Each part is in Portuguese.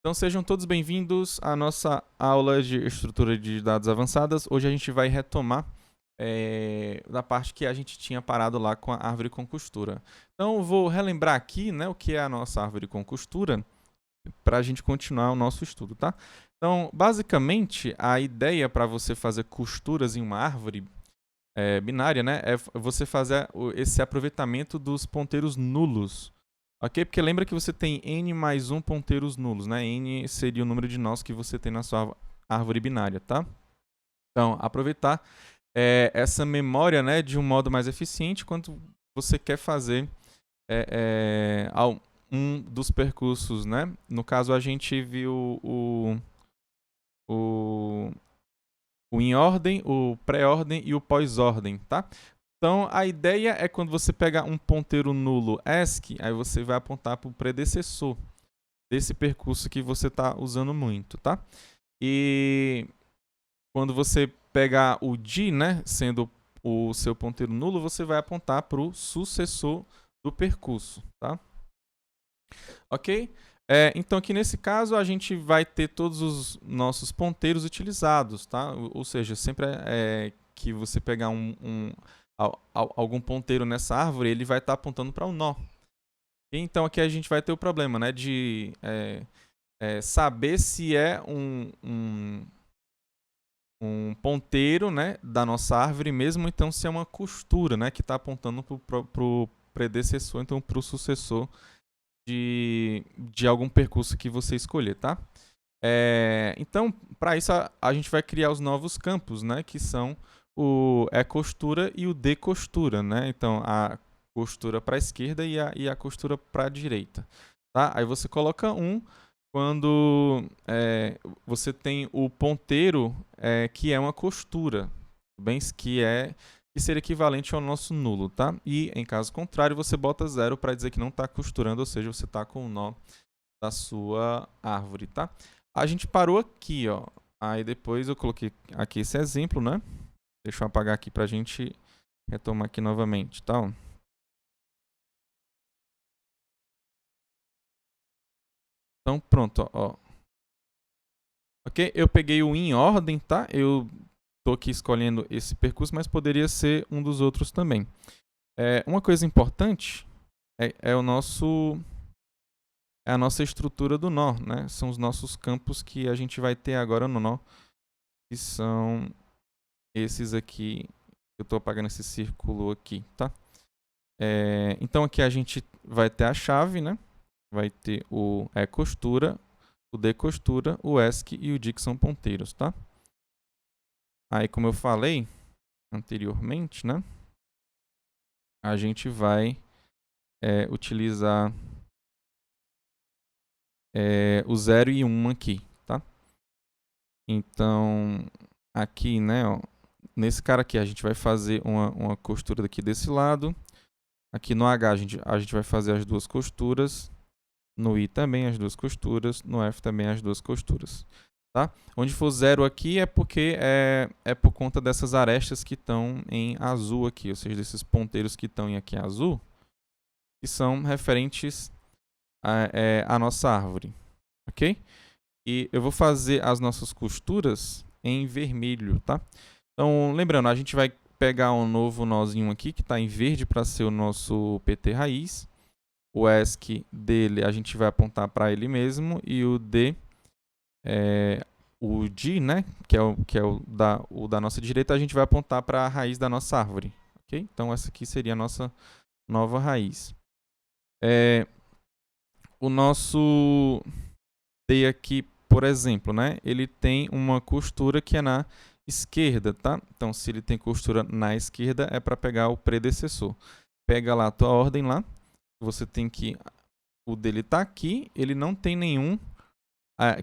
Então sejam todos bem-vindos à nossa aula de estrutura de dados avançadas. Hoje a gente vai retomar da parte que a gente tinha parado lá com a árvore com costura. Então eu vou relembrar aqui, né, o que é a nossa árvore com costura para a gente continuar o nosso estudo, tá? Então, basicamente, a ideia para você fazer costuras em uma árvore binária, né, é você fazer esse aproveitamento dos ponteiros nulos. Ok? Porque lembra que você tem n mais 1 ponteiros nulos, né? N seria o número de nós que você tem na sua árvore binária, tá? Então, aproveitar essa memória, né, de um modo mais eficiente quando você quer fazer um dos percursos, né? No caso, a gente viu o, o em ordem, o pré-ordem e o pós-ordem, tá? Então, a ideia é quando você pegar um ponteiro nulo ASCII, aí você vai apontar para o predecessor desse percurso que você está usando muito, tá? E quando você pegar o D, né, sendo o seu ponteiro nulo, você vai apontar para o sucessor do percurso, tá? Ok? Então, aqui nesse caso, a gente vai ter todos os nossos ponteiros utilizados, tá? Ou seja, sempre que você pegar algum ponteiro nessa árvore, ele vai estar apontando para o nó. Então, aqui a gente vai ter o problema, né, de saber se é um ponteiro, né, da nossa árvore mesmo, então se é uma costura, né, que está apontando para o predecessor, então para o sucessor de algum percurso que você escolher, tá? Então, para isso, a gente vai criar os novos campos, né, que são o costura e o decostura, né? Então, a costura para a esquerda e a costura para a direita, tá? Aí você coloca quando você tem o ponteiro que é uma costura, bem que seria equivalente ao nosso nulo, tá? E em caso contrário, você bota 0 para dizer que não está costurando, ou seja, você está com o nó da sua árvore, tá? A gente parou aqui, ó. Aí depois eu coloquei aqui esse exemplo, né? Deixa eu apagar aqui para a gente retomar aqui novamente, tá? Então pronto, ó. Ok? Eu peguei o em ordem, tá? Eu tô aqui escolhendo esse percurso, mas poderia ser um dos outros também. Uma coisa importante é a nossa estrutura do nó, né? São os nossos campos que a gente vai ter agora no nó, que são esses aqui. Eu estou apagando esse círculo aqui, tá? Então aqui a gente vai ter a chave, né? Vai ter o costura, o decostura, o ESC e o D, que são ponteiros, tá? Aí, como eu falei anteriormente, né? A gente vai utilizar o 0 e 1 aqui, tá? Então, aqui, né, ó, nesse cara aqui, a gente vai fazer uma costura daqui desse lado. Aqui no H, a gente vai fazer as duas costuras. No I também as duas costuras. No F também as duas costuras. Tá? Onde for 0 aqui é porque é por conta dessas arestas que estão em azul aqui, ou seja, desses ponteiros que estão aqui em azul, que são referentes à nossa árvore, ok? E eu vou fazer as nossas costuras em vermelho, tá? Então, lembrando, a gente vai pegar um novo nozinho aqui que está em verde para ser o nosso PT raiz. O ESC dele a gente vai apontar para ele mesmo e o D o D, né, que é o da nossa direita, a gente vai apontar para a raiz da nossa árvore, ok? Então essa aqui seria a nossa nova raiz. O nosso D aqui, por exemplo, né, ele tem uma costura que é na esquerda, tá? Então se ele tem costura na esquerda é para pegar o predecessor. Pega lá a tua ordem lá, você tem que o dele tá aqui, ele não tem nenhum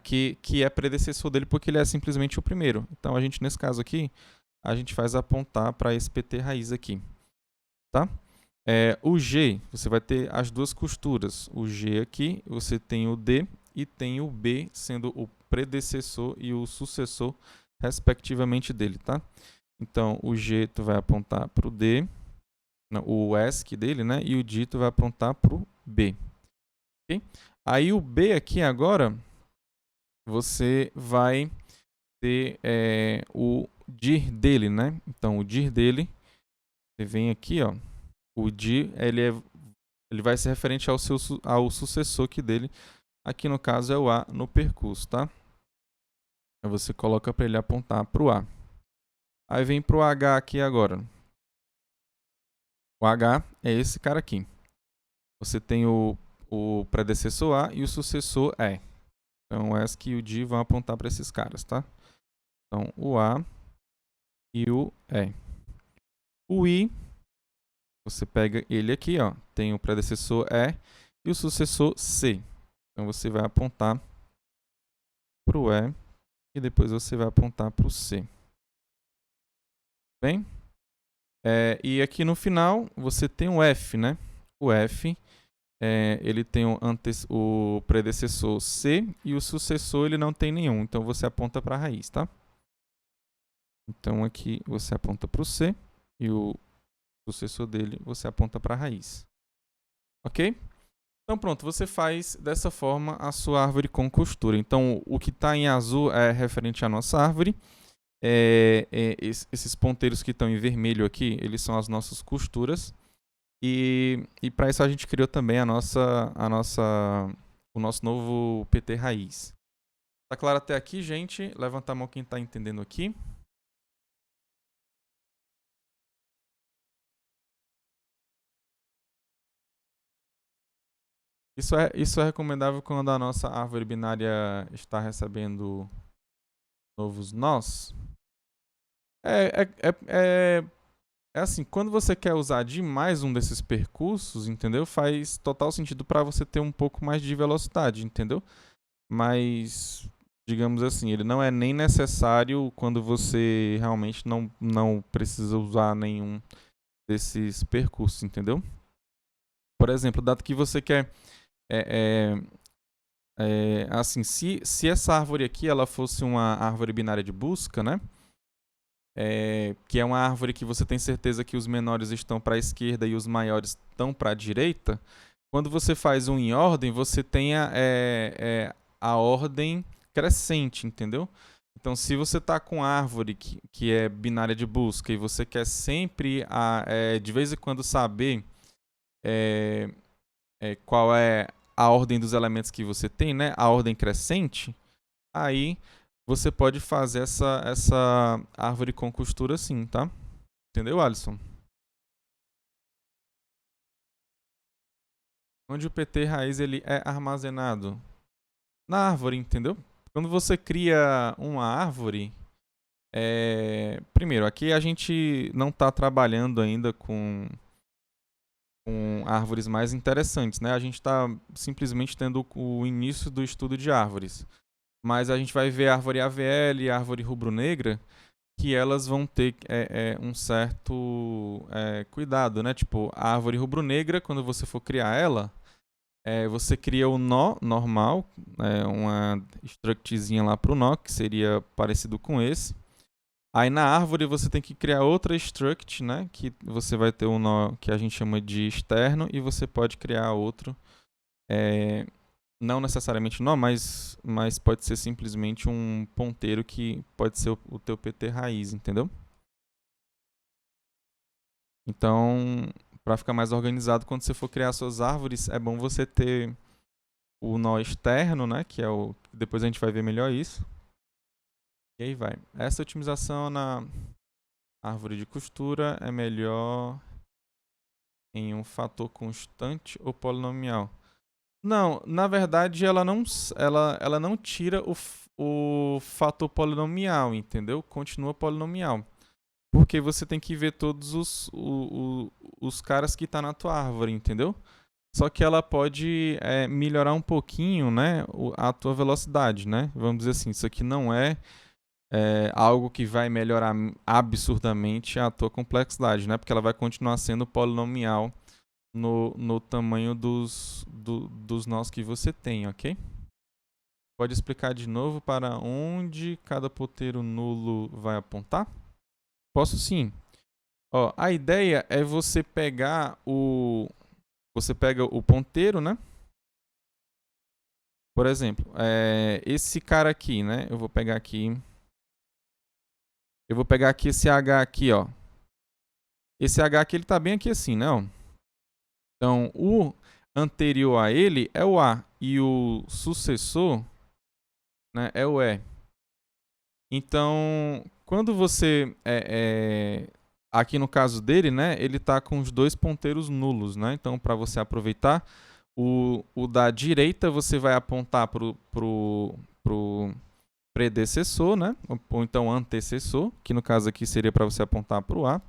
que é predecessor dele porque ele é simplesmente o primeiro. Então a gente, nesse caso aqui, a gente faz apontar para esse PT raiz aqui, tá? O G, você vai ter as duas costuras. O G aqui, você tem o D e tem o B, sendo o predecessor e o sucessor, respectivamente, dele, tá? Então, o G tu vai apontar para o D, não, o ESC dele, né? E o D tu vai apontar para o B. Okay? Aí o B aqui agora, você vai ter o dir dele, né? Então, o dir dele, você vem aqui, ó. O dir, ele vai ser referente ao sucessor aqui dele. Aqui, no caso, é o A no percurso, tá? Aí você coloca para ele apontar para o A. Aí vem para o H aqui agora. O H é esse cara aqui. Você tem o predecessor A e o sucessor E. Então, o ESC e o D vão apontar para esses caras, tá? Então, o A e o E. O I, você pega ele aqui, ó. Tem o predecessor E e o sucessor C. Então, você vai apontar para o E e depois você vai apontar para o C. Bem? E aqui no final, você tem o F, né? O F, ele tem o predecessor C e o sucessor ele não tem nenhum. Então, você aponta para a raiz, tá? Então, aqui você aponta para o C e o sucessor dele você aponta para a raiz. Ok? Então, pronto, você faz dessa forma a sua árvore com costura. Então, o que está em azul é referente à nossa árvore. Esses ponteiros que estão em vermelho aqui, eles são as nossas costuras. E para isso a gente criou também o nosso novo PT raiz. Tá claro até aqui, gente? Levanta a mão quem está entendendo aqui. Isso é recomendável quando a nossa árvore binária está recebendo novos nós. É assim, quando você quer usar demais um desses percursos, entendeu? Faz total sentido para você ter um pouco mais de velocidade, entendeu? Mas, digamos assim, ele não é nem necessário quando você realmente não precisa usar nenhum desses percursos, entendeu? Por exemplo, dado que você quer assim, se essa árvore aqui ela fosse uma árvore binária de busca, né? Que é uma árvore que você tem certeza que os menores estão para a esquerda e os maiores estão para a direita. Quando você faz um em ordem, você tem a ordem crescente, entendeu? Então, se você está com árvore que é binária de busca e você quer sempre, de vez em quando, saber qual é a ordem dos elementos que você tem, né? A ordem crescente, aí você pode fazer essa árvore com costura assim, tá? Entendeu, Alisson? Onde o PT raiz ele é armazenado? Na árvore, entendeu? Quando você cria uma árvore, primeiro, aqui a gente não está trabalhando ainda com árvores mais interessantes, né? A gente está simplesmente tendo o início do estudo de árvores. Mas a gente vai ver a árvore AVL e a árvore rubro-negra, que elas vão ter um certo cuidado, né? Tipo, a árvore rubro-negra, quando você for criar ela, você cria o nó normal, uma structzinha lá para o nó, que seria parecido com esse. Aí na árvore você tem que criar outra struct, né? Que você vai ter um nó que a gente chama de externo e você pode criar outro. Não necessariamente nó, mas pode ser simplesmente um ponteiro que pode ser o teu PT raiz, entendeu? Então, para ficar mais organizado, quando você for criar suas árvores, é bom você ter o nó externo, né? Que é o. Depois a gente vai ver melhor isso. E aí vai. Essa otimização na árvore de costura é melhor em um fator constante ou polinomial? Não, na verdade ela não tira o fator polinomial, entendeu? Continua polinomial. Porque você tem que ver todos os caras que tá na tua árvore, entendeu? Só que ela pode melhorar um pouquinho, né, a tua velocidade, né? Vamos dizer assim, isso aqui não é algo que vai melhorar absurdamente a tua complexidade, né? Porque ela vai continuar sendo polinomial no tamanho dos nós que você tem, ok? Pode explicar de novo para onde cada ponteiro nulo vai apontar? Posso sim. Ó, a ideia é você pegar você pega o ponteiro, né? Por exemplo, esse cara aqui, né? Eu vou pegar aqui esse H aqui, ó. Esse H aqui, ele tá bem aqui assim, né? Ó. Então, o anterior a ele é o A e o sucessor, né, é o E. Então, quando você... aqui no caso dele, né, ele tá com os dois ponteiros nulos, né? Então, para você aproveitar, o da direita você vai apontar pro predecessor, né? Ou então antecessor, que no caso aqui seria para você apontar para o A.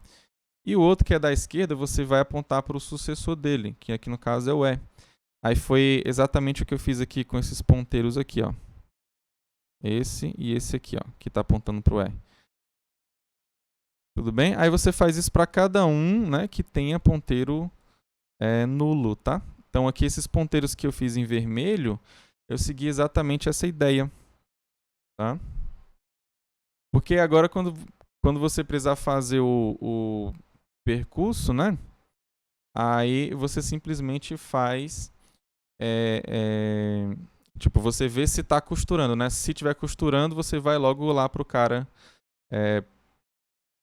E o outro que é da esquerda, você vai apontar para o sucessor dele, que aqui no caso é o E. Aí foi exatamente o que eu fiz aqui com esses ponteiros aqui, ó. Esse e esse aqui, ó, que está apontando para o E. Tudo bem? Aí você faz isso para cada um, né, que tenha ponteiro nulo, tá? Então aqui esses ponteiros que eu fiz em vermelho, eu segui exatamente essa ideia, tá? Porque agora quando você precisar fazer o percurso, né? Aí você simplesmente faz, tipo, você vê se está costurando, né? Se estiver costurando, você vai logo lá pro cara,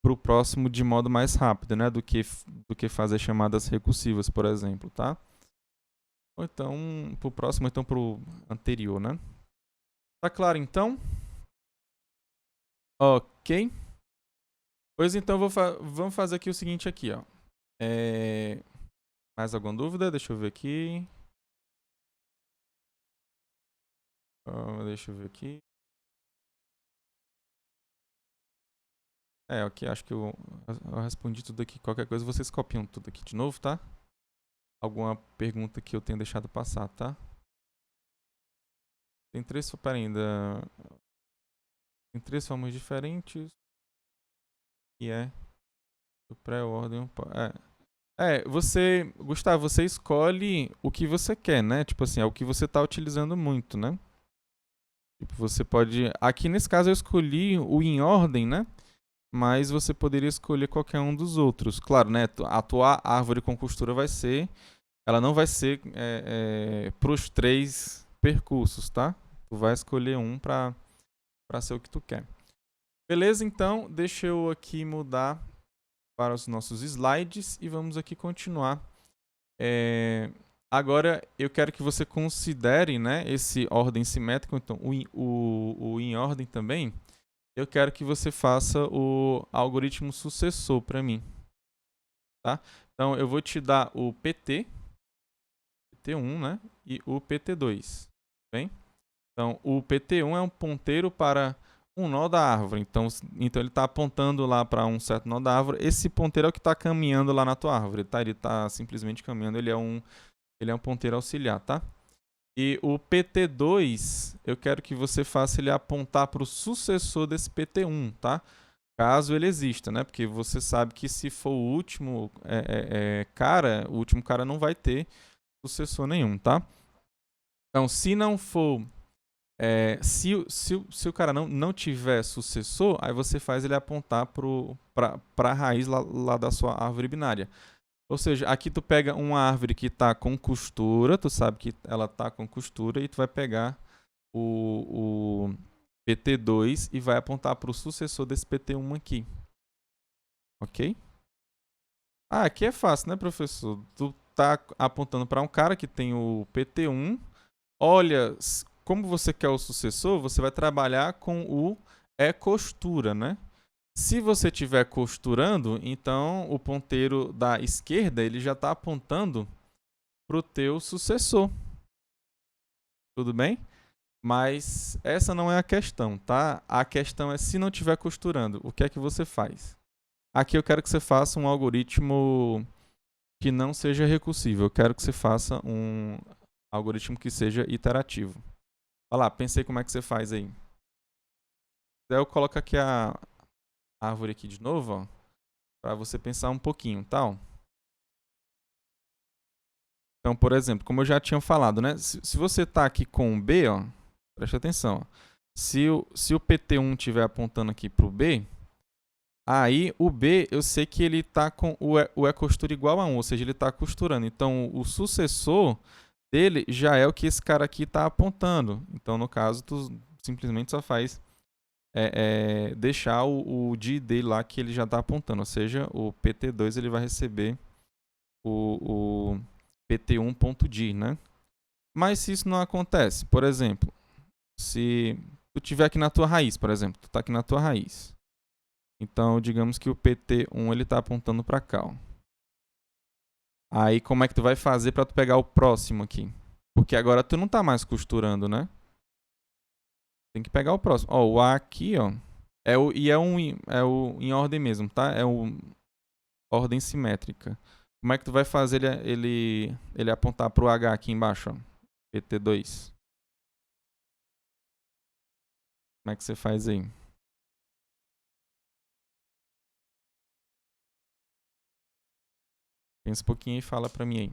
pro próximo de modo mais rápido, né? Do que fazer chamadas recursivas, por exemplo, tá? Ou então pro próximo, ou então pro anterior, né? Tá claro, então? Ok. Pois então, vamos fazer aqui o seguinte aqui, ó. Mais alguma dúvida? Deixa eu ver aqui. Deixa eu ver aqui. Ok, acho que eu respondi tudo aqui. Qualquer coisa vocês copiam tudo aqui de novo, tá? Alguma pergunta que eu tenha deixado passar, tá? Tem três, pera ainda. Tem três formas diferentes. E o pré-ordem. Gustavo, você escolhe o que você quer, né? Tipo assim, é o que você tá utilizando muito, né? Tipo, você pode... Aqui nesse caso eu escolhi o em ordem, né? Mas você poderia escolher qualquer um dos outros. Claro, né? A tua árvore com costura vai ser... Ela não vai ser para os três percursos, tá? Tu vai escolher um para ser o que tu quer. Beleza? Então, deixa eu aqui mudar para os nossos slides e vamos aqui continuar. Agora, eu quero que você considere, né, esse ordem simétrica, então o em ordem também. Eu quero que você faça o algoritmo sucessor para mim. Tá? Então, eu vou te dar o PT1, né, e o PT2. Bem? Então, o PT1 é um ponteiro para um nó da árvore. Então ele está apontando lá para um certo nó da árvore. Esse ponteiro é o que está caminhando lá na tua árvore, tá? Ele está simplesmente caminhando. Ele é um ponteiro auxiliar, tá? E o PT2, eu quero que você faça ele apontar para o sucessor desse PT1, tá? Caso ele exista, né? Porque você sabe que se for o último cara, o último cara não vai ter sucessor nenhum, tá? Então, se não for... se o cara não tiver sucessor, aí você faz ele apontar para a raiz lá da sua árvore binária. Ou seja, aqui tu pega uma árvore que está com costura, tu sabe que ela está com costura, e tu vai pegar o PT2 e vai apontar para o sucessor desse PT1 aqui. Ok? Aqui é fácil, né, professor? Tu tá apontando para um cara que tem o PT1. Olha, como você quer o sucessor, você vai trabalhar com o costura, né? Se você estiver costurando, então o ponteiro da esquerda ele já está apontando para o teu sucessor. Tudo bem? Mas essa não é a questão, tá? A questão é se não estiver costurando, o que é que você faz? Aqui eu quero que você faça um algoritmo que não seja recursivo. Eu quero que você faça um algoritmo que seja iterativo. Olha lá, pensei como é que você faz aí. Eu coloco aqui a árvore aqui de novo, ó, para você pensar um pouquinho, tá? Então, por exemplo, como eu já tinha falado, né? Se você está aqui com o B, ó, preste atenção. Ó, se o PT1 estiver apontando aqui para o B, aí o B eu sei que ele está com o costura igual a 1, ou seja, ele está costurando. Então, o sucessor dele já é o que esse cara aqui está apontando. Então, no caso, tu simplesmente só faz deixar o D dele lá que ele já está apontando. Ou seja, o PT2 ele vai receber o PT1.D, né? Mas se isso não acontece, por exemplo, se tu tiver aqui na tua raiz, por exemplo, tu tá aqui na tua raiz. Então, digamos que o PT1 ele tá apontando para cá, ó. Aí como é que tu vai fazer para tu pegar o próximo aqui? Porque agora tu não tá mais costurando, né? Tem que pegar o próximo. Ó, o A aqui, ó, é o em ordem mesmo, tá? É o ordem simétrica. Como é que tu vai fazer ele apontar pro H aqui embaixo, ó? PT2. Como é que você faz aí? Pensa um pouquinho e fala pra mim aí.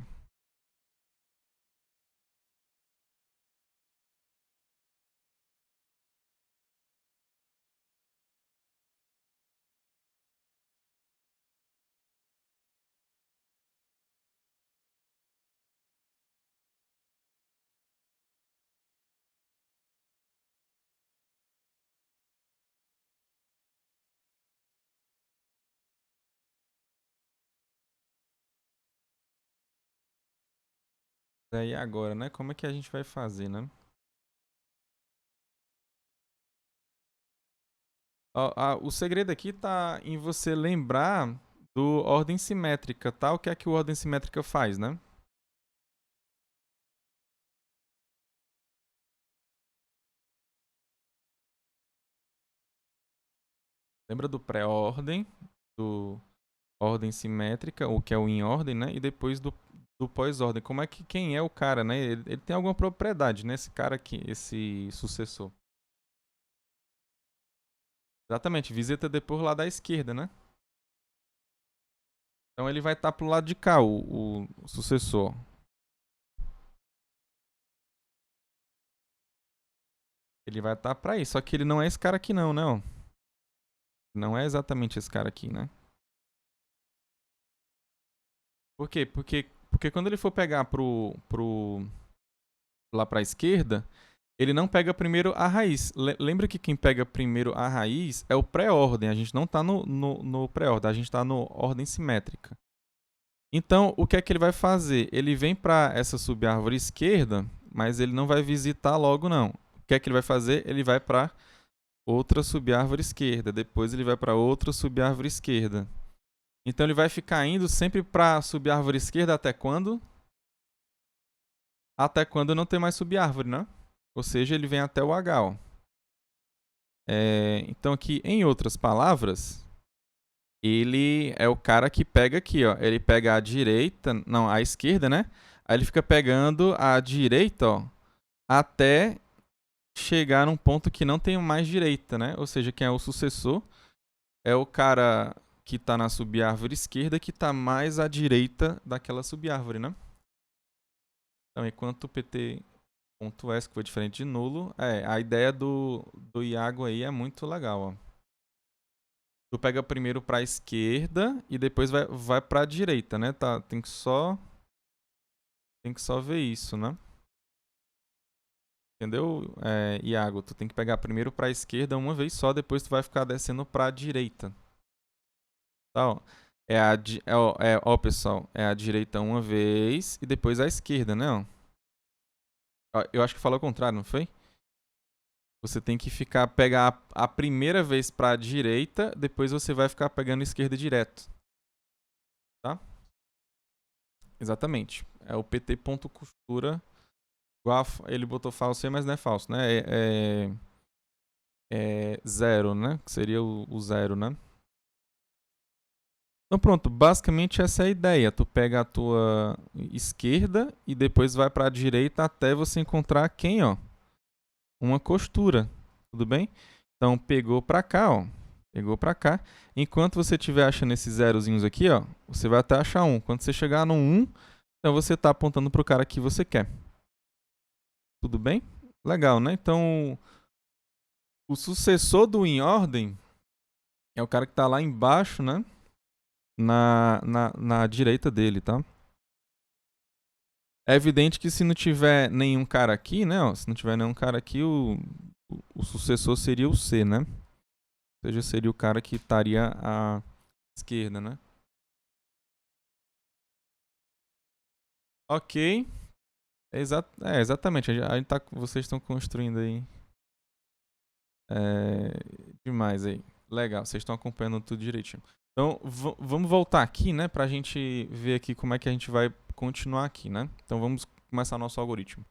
E agora, né? Como é que a gente vai fazer, né? O segredo aqui tá em você lembrar do ordem simétrica, tá? O que é que o ordem simétrica faz, né? Lembra do pré-ordem, do ordem simétrica, o que é o em ordem, né? E depois do pós-ordem. Como é que quem é o cara, né? Ele tem alguma propriedade, né? Esse cara aqui, esse sucessor. Exatamente, visita depois lá da esquerda, né? Então ele vai estar pro lado de cá, o sucessor. Ele vai estar pra aí, só que ele não é esse cara aqui não, né? Ó. Não é exatamente esse cara aqui, né? Por quê? Porque quando ele for pegar lá pra esquerda, ele não pega primeiro a raiz. Lembra que quem pega primeiro a raiz é o pré-ordem. A gente não tá no pré-ordem, a gente tá no ordem simétrica. Então, o que é que ele vai fazer? Ele vem para essa subárvore esquerda, mas ele não vai visitar logo, não. O que é que ele vai fazer? Ele vai para outra subárvore esquerda. Depois ele vai para outra subárvore esquerda. Então, ele vai ficar indo sempre para a subárvore esquerda até quando? Até quando não tem mais subárvore, né? Ou seja, ele vem até o H. Ó. Então, aqui, em outras palavras, ele é o cara que pega aqui, ó. Ele pega a direita, não, a esquerda, né? Aí ele fica pegando a direita, ó, até chegar num ponto que não tem mais direita, né? Ou seja, quem é o sucessor é o cara que tá na subárvore esquerda que tá mais à direita daquela subárvore, né? Então, enquanto o PT.S, que foi diferente de nulo, a ideia do Iago aí é muito legal, ó. Tu pega primeiro para a esquerda e depois vai para a direita, né? Tá, tem que só ver isso, né? Entendeu, Iago? Tu tem que pegar primeiro para a esquerda uma vez só, depois tu vai ficar descendo para a direita. Tá, ó. Ó, pessoal, é a direita uma vez e depois a esquerda, né? Ó, eu acho que falou o contrário, não foi? Você tem que pegar a primeira vez para a direita, depois você vai ficar pegando a esquerda direto. Tá? Exatamente. É o PT ponto costura. Igual ele botou falso aí, mas não é falso, né? É zero, né? Que seria o zero, né? Então pronto, basicamente essa é a ideia. Tu pega a tua esquerda e depois vai para a direita até você encontrar quem, ó? Uma costura. Tudo bem? Então pegou para cá, ó. Pegou para cá. Enquanto você estiver achando esses zerozinhos aqui, ó, você vai até achar um. Quando você chegar no 1, então você está apontando para o cara que você quer. Tudo bem? Legal, né? Então, o sucessor do em ordem é o cara que está lá embaixo, né? Na direita dele, tá? É evidente que se não tiver nenhum cara aqui, né? Ó, se não tiver nenhum cara aqui, o sucessor seria o C, né? Ou seja, seria o cara que estaria à esquerda, né? Ok. Exatamente. A gente tá, vocês estão construindo aí. Demais aí. Legal, vocês estão acompanhando tudo direitinho. Então, vamos voltar aqui, né? Pra gente ver aqui como é que a gente vai continuar aqui, né? Então, vamos começar nosso algoritmo.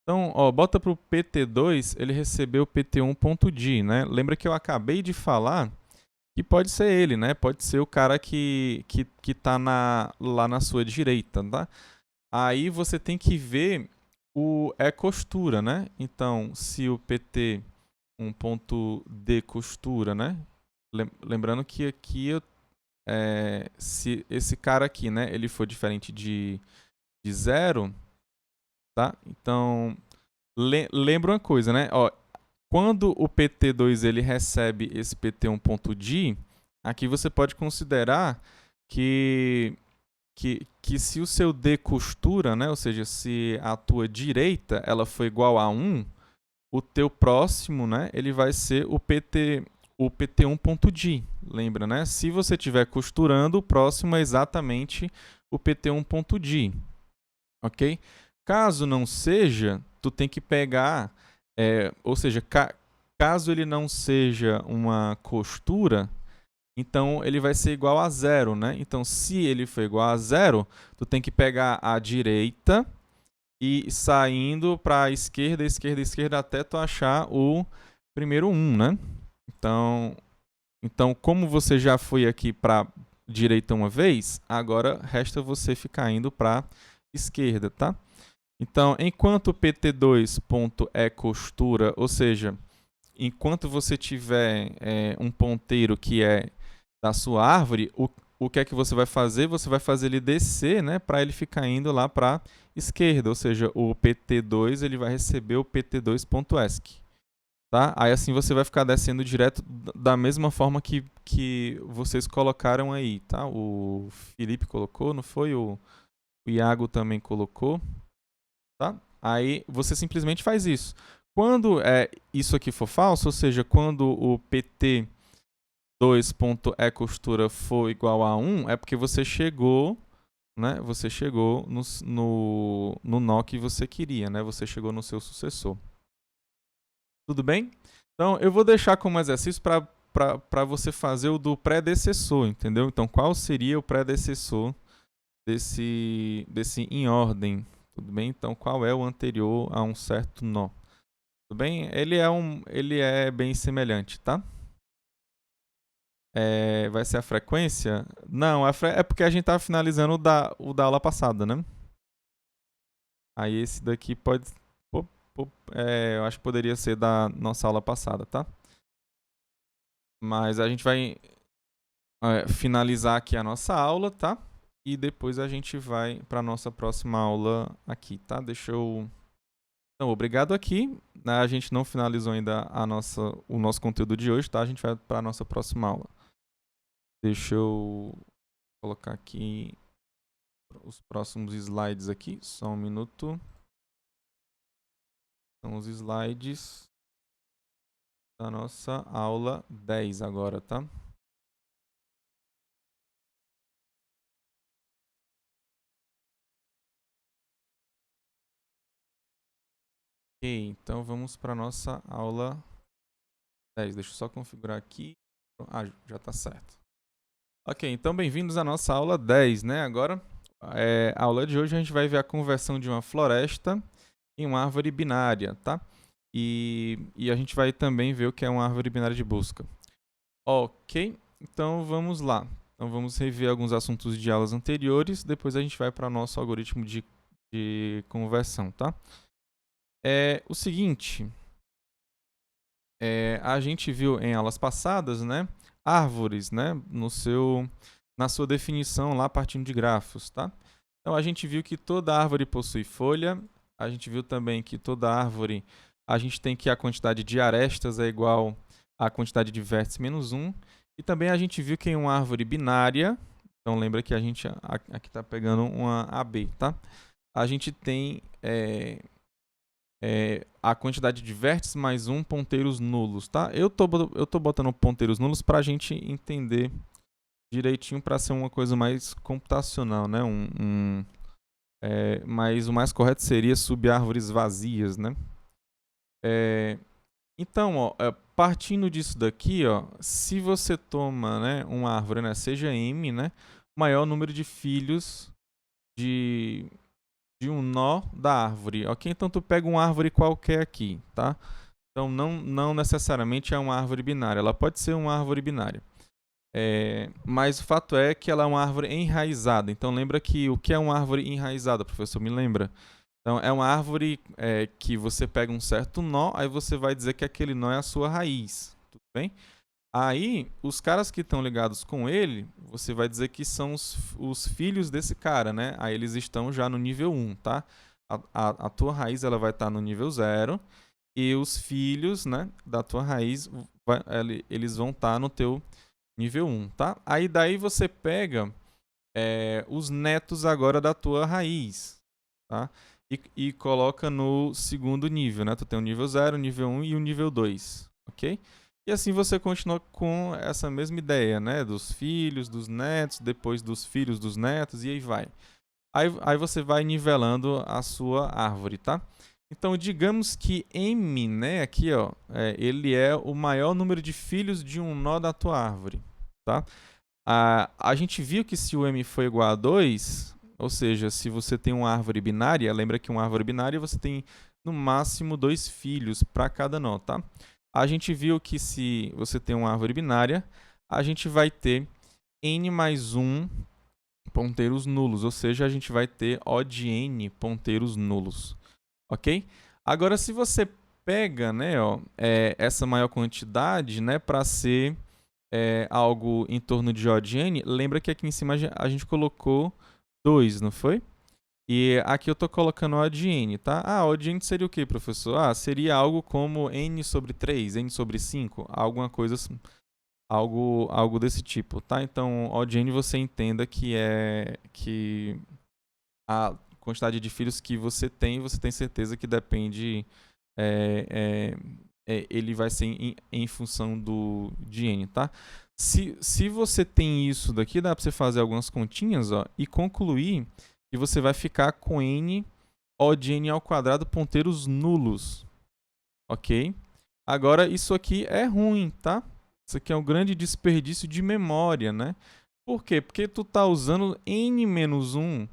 Então, ó, bota pro PT2, ele recebeu PT1.d, né? Lembra que eu acabei de falar que pode ser ele, né? Pode ser o cara que tá lá na sua direita, tá? Aí você tem que ver o costura, né? Então, se o PT1.d costura, né? Lembrando que aqui, se esse cara aqui, né? Ele for diferente de zero, tá? Então, lembra uma coisa, né? Ó, quando o PT2 ele recebe esse PT1.d, aqui você pode considerar que se o seu D costura, né, ou seja, se a tua direita ela for igual a 1, o teu próximo, né, ele vai ser o PT1.d. Lembra, né? Se você estiver costurando, o próximo é exatamente o PT1.d. Ok? Caso não seja, tu tem que pegar, ou seja, caso ele não seja uma costura, então ele vai ser igual a zero, né? Então, se ele for igual a zero, tu tem que pegar a direita e saindo para a esquerda, esquerda, esquerda, até tu achar o primeiro 1, né? Então, como você já foi aqui para direita uma vez, agora resta você ficar indo para esquerda, tá? Então, enquanto o PT2 ponto é costura, ou seja, enquanto você tiver um ponteiro que é da sua árvore, o que é que você vai fazer? Você vai fazer ele descer, né, para ele ficar indo lá para esquerda, ou seja, o PT2 ele vai receber o PT2.esc, tá? Aí assim você vai ficar descendo direto da mesma forma que vocês colocaram aí, tá? O Felipe colocou, não foi? O Iago também colocou, tá? Aí você simplesmente faz isso. Quando isso aqui for falso, ou seja, quando o PT 2.ecostura for igual a 1, é porque você chegou, né? Você chegou no nó que você queria, né? Você chegou no seu sucessor. Tudo bem? Então, eu vou deixar como exercício para você fazer o do predecessor, entendeu? Então, qual seria o predecessor desse em ordem? Tudo bem? Então, qual é o anterior a um certo nó? Tudo bem? Ele é bem semelhante, tá? Vai ser a frequência? Não, é porque a gente tá finalizando o da aula passada, né? Aí esse daqui pode. Eu acho que poderia ser da nossa aula passada, tá? Mas a gente vai finalizar aqui a nossa aula, tá? E depois a gente vai para a nossa próxima aula aqui, tá? Deixa eu. Então, obrigado aqui. Né? A gente não finalizou ainda o nosso conteúdo de hoje, tá? A gente vai para a nossa próxima aula. Deixa eu colocar aqui os próximos slides aqui. Só um minuto. São os slides da nossa aula 10 agora, tá? Ok, então vamos para a nossa aula 10. Deixa eu só configurar aqui. Ah, já está certo. Ok, então bem-vindos à nossa aula 10, né? Agora, a aula de hoje a gente vai ver a conversão de uma floresta em uma árvore binária, tá? E a gente vai também ver o que é uma árvore binária de busca. Ok, então vamos lá. Então vamos rever alguns assuntos de aulas anteriores, depois a gente vai para o nosso algoritmo de conversão, tá? O seguinte, a gente viu em aulas passadas, né, árvores, né, na sua definição lá partindo de grafos, tá? Então a gente viu que toda árvore possui folha, a gente viu também que toda árvore, a gente tem que a quantidade de arestas é igual à quantidade de vértices menos 1, e também a gente viu que em uma árvore binária, então lembra que a gente aqui está pegando uma AB, tá? a gente tem a quantidade de vértices mais ponteiros nulos, tá? Eu tô botando ponteiros nulos para a gente entender direitinho, para ser uma coisa mais computacional, né? Mas o mais correto seria subárvores vazias, né? Então, ó, partindo disso daqui, ó, se você toma, né, uma árvore, né, seja M, né, maior número de filhos de, de um nó da árvore, ok? Então tu pega uma árvore qualquer aqui, tá? Então não necessariamente é uma árvore binária, ela pode ser uma árvore binária. Mas o fato é que ela é uma árvore enraizada. Então lembra que o que é uma árvore enraizada, professor? Me lembra? Então é uma árvore que você pega um certo nó, aí você vai dizer que aquele nó é a sua raiz, tudo bem? Aí, os caras que estão ligados com ele, você vai dizer que são os filhos desse cara, né? Aí eles estão já no nível 1, tá? A tua raiz ela vai estar no nível 0 e os filhos, né, da tua raiz, eles vão estar no teu nível 1, tá? Aí daí você pega os netos agora da tua raiz, tá? E coloca no segundo nível, né? Tu tem o nível 0, o nível 1 e o nível 2, ok? E assim você continua com essa mesma ideia, né? Dos filhos, dos netos, depois dos filhos, dos netos, e aí vai. Aí você vai nivelando a sua árvore, tá? Então, digamos que M, né? Aqui, ó, ele é o maior número de filhos de um nó da tua árvore, tá? A gente viu que se o M for igual a 2, ou seja, se você tem uma árvore binária, lembra que uma árvore binária você tem no máximo 2 filhos para cada nó, tá? A gente viu que se você tem uma árvore binária, a gente vai ter n mais 1 ponteiros nulos, ou seja, a gente vai ter O de n ponteiros nulos, ok? Agora, se você pega, né, ó, essa maior quantidade, né, para ser algo em torno de O de n, lembra que aqui em cima a gente colocou 2, não foi? E aqui eu estou colocando O de n, tá? O de n seria o que, professor? Seria algo como n sobre 3, n sobre 5, alguma coisa assim, algo desse tipo, tá? Então, O de n você entenda que é que a quantidade de filhos que você tem certeza que depende, ele vai ser em função de n, tá? Se você tem isso daqui, dá para você fazer algumas continhas, ó, e concluir que você vai ficar com n, O de n ao quadrado, ponteiros nulos, ok? Agora, isso aqui é ruim, tá? Isso aqui é um grande desperdício de memória, né? Por quê? Porque tu tá usando n-1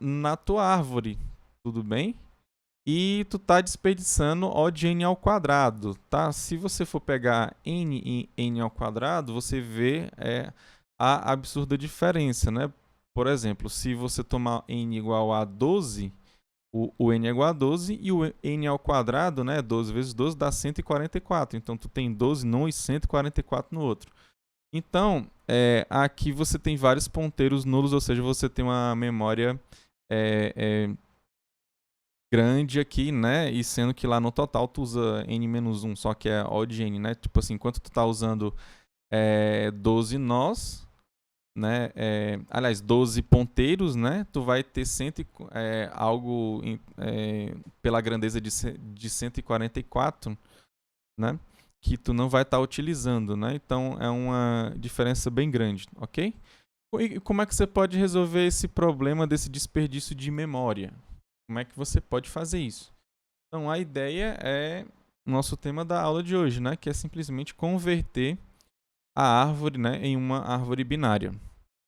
na tua árvore, tudo bem? E tu tá desperdiçando O de n ao quadrado, tá? Se você for pegar n em n ao quadrado, você vê a absurda diferença, né? Por exemplo, se você tomar n igual a 12, o n é igual a 12 e o n ao quadrado, né? 12 vezes 12 dá 144. Então, tu tem 12 num e 144 no outro. Então, aqui você tem vários ponteiros nulos, ou seja, você tem uma memória grande aqui, né? E sendo que lá no total tu usa n-1, só que é O de n, né? Tipo assim, enquanto tu tá usando 12 nós, né? Aliás, 12 ponteiros, né? Tu vai ter algo pela grandeza de 144, né? Que tu não vai estar utilizando, né? Então é uma diferença bem grande, ok? E como é que você pode resolver esse problema desse desperdício de memória? Como é que você pode fazer isso? Então a ideia é o nosso tema da aula de hoje, né? Que é simplesmente converter a árvore, né, em uma árvore binária.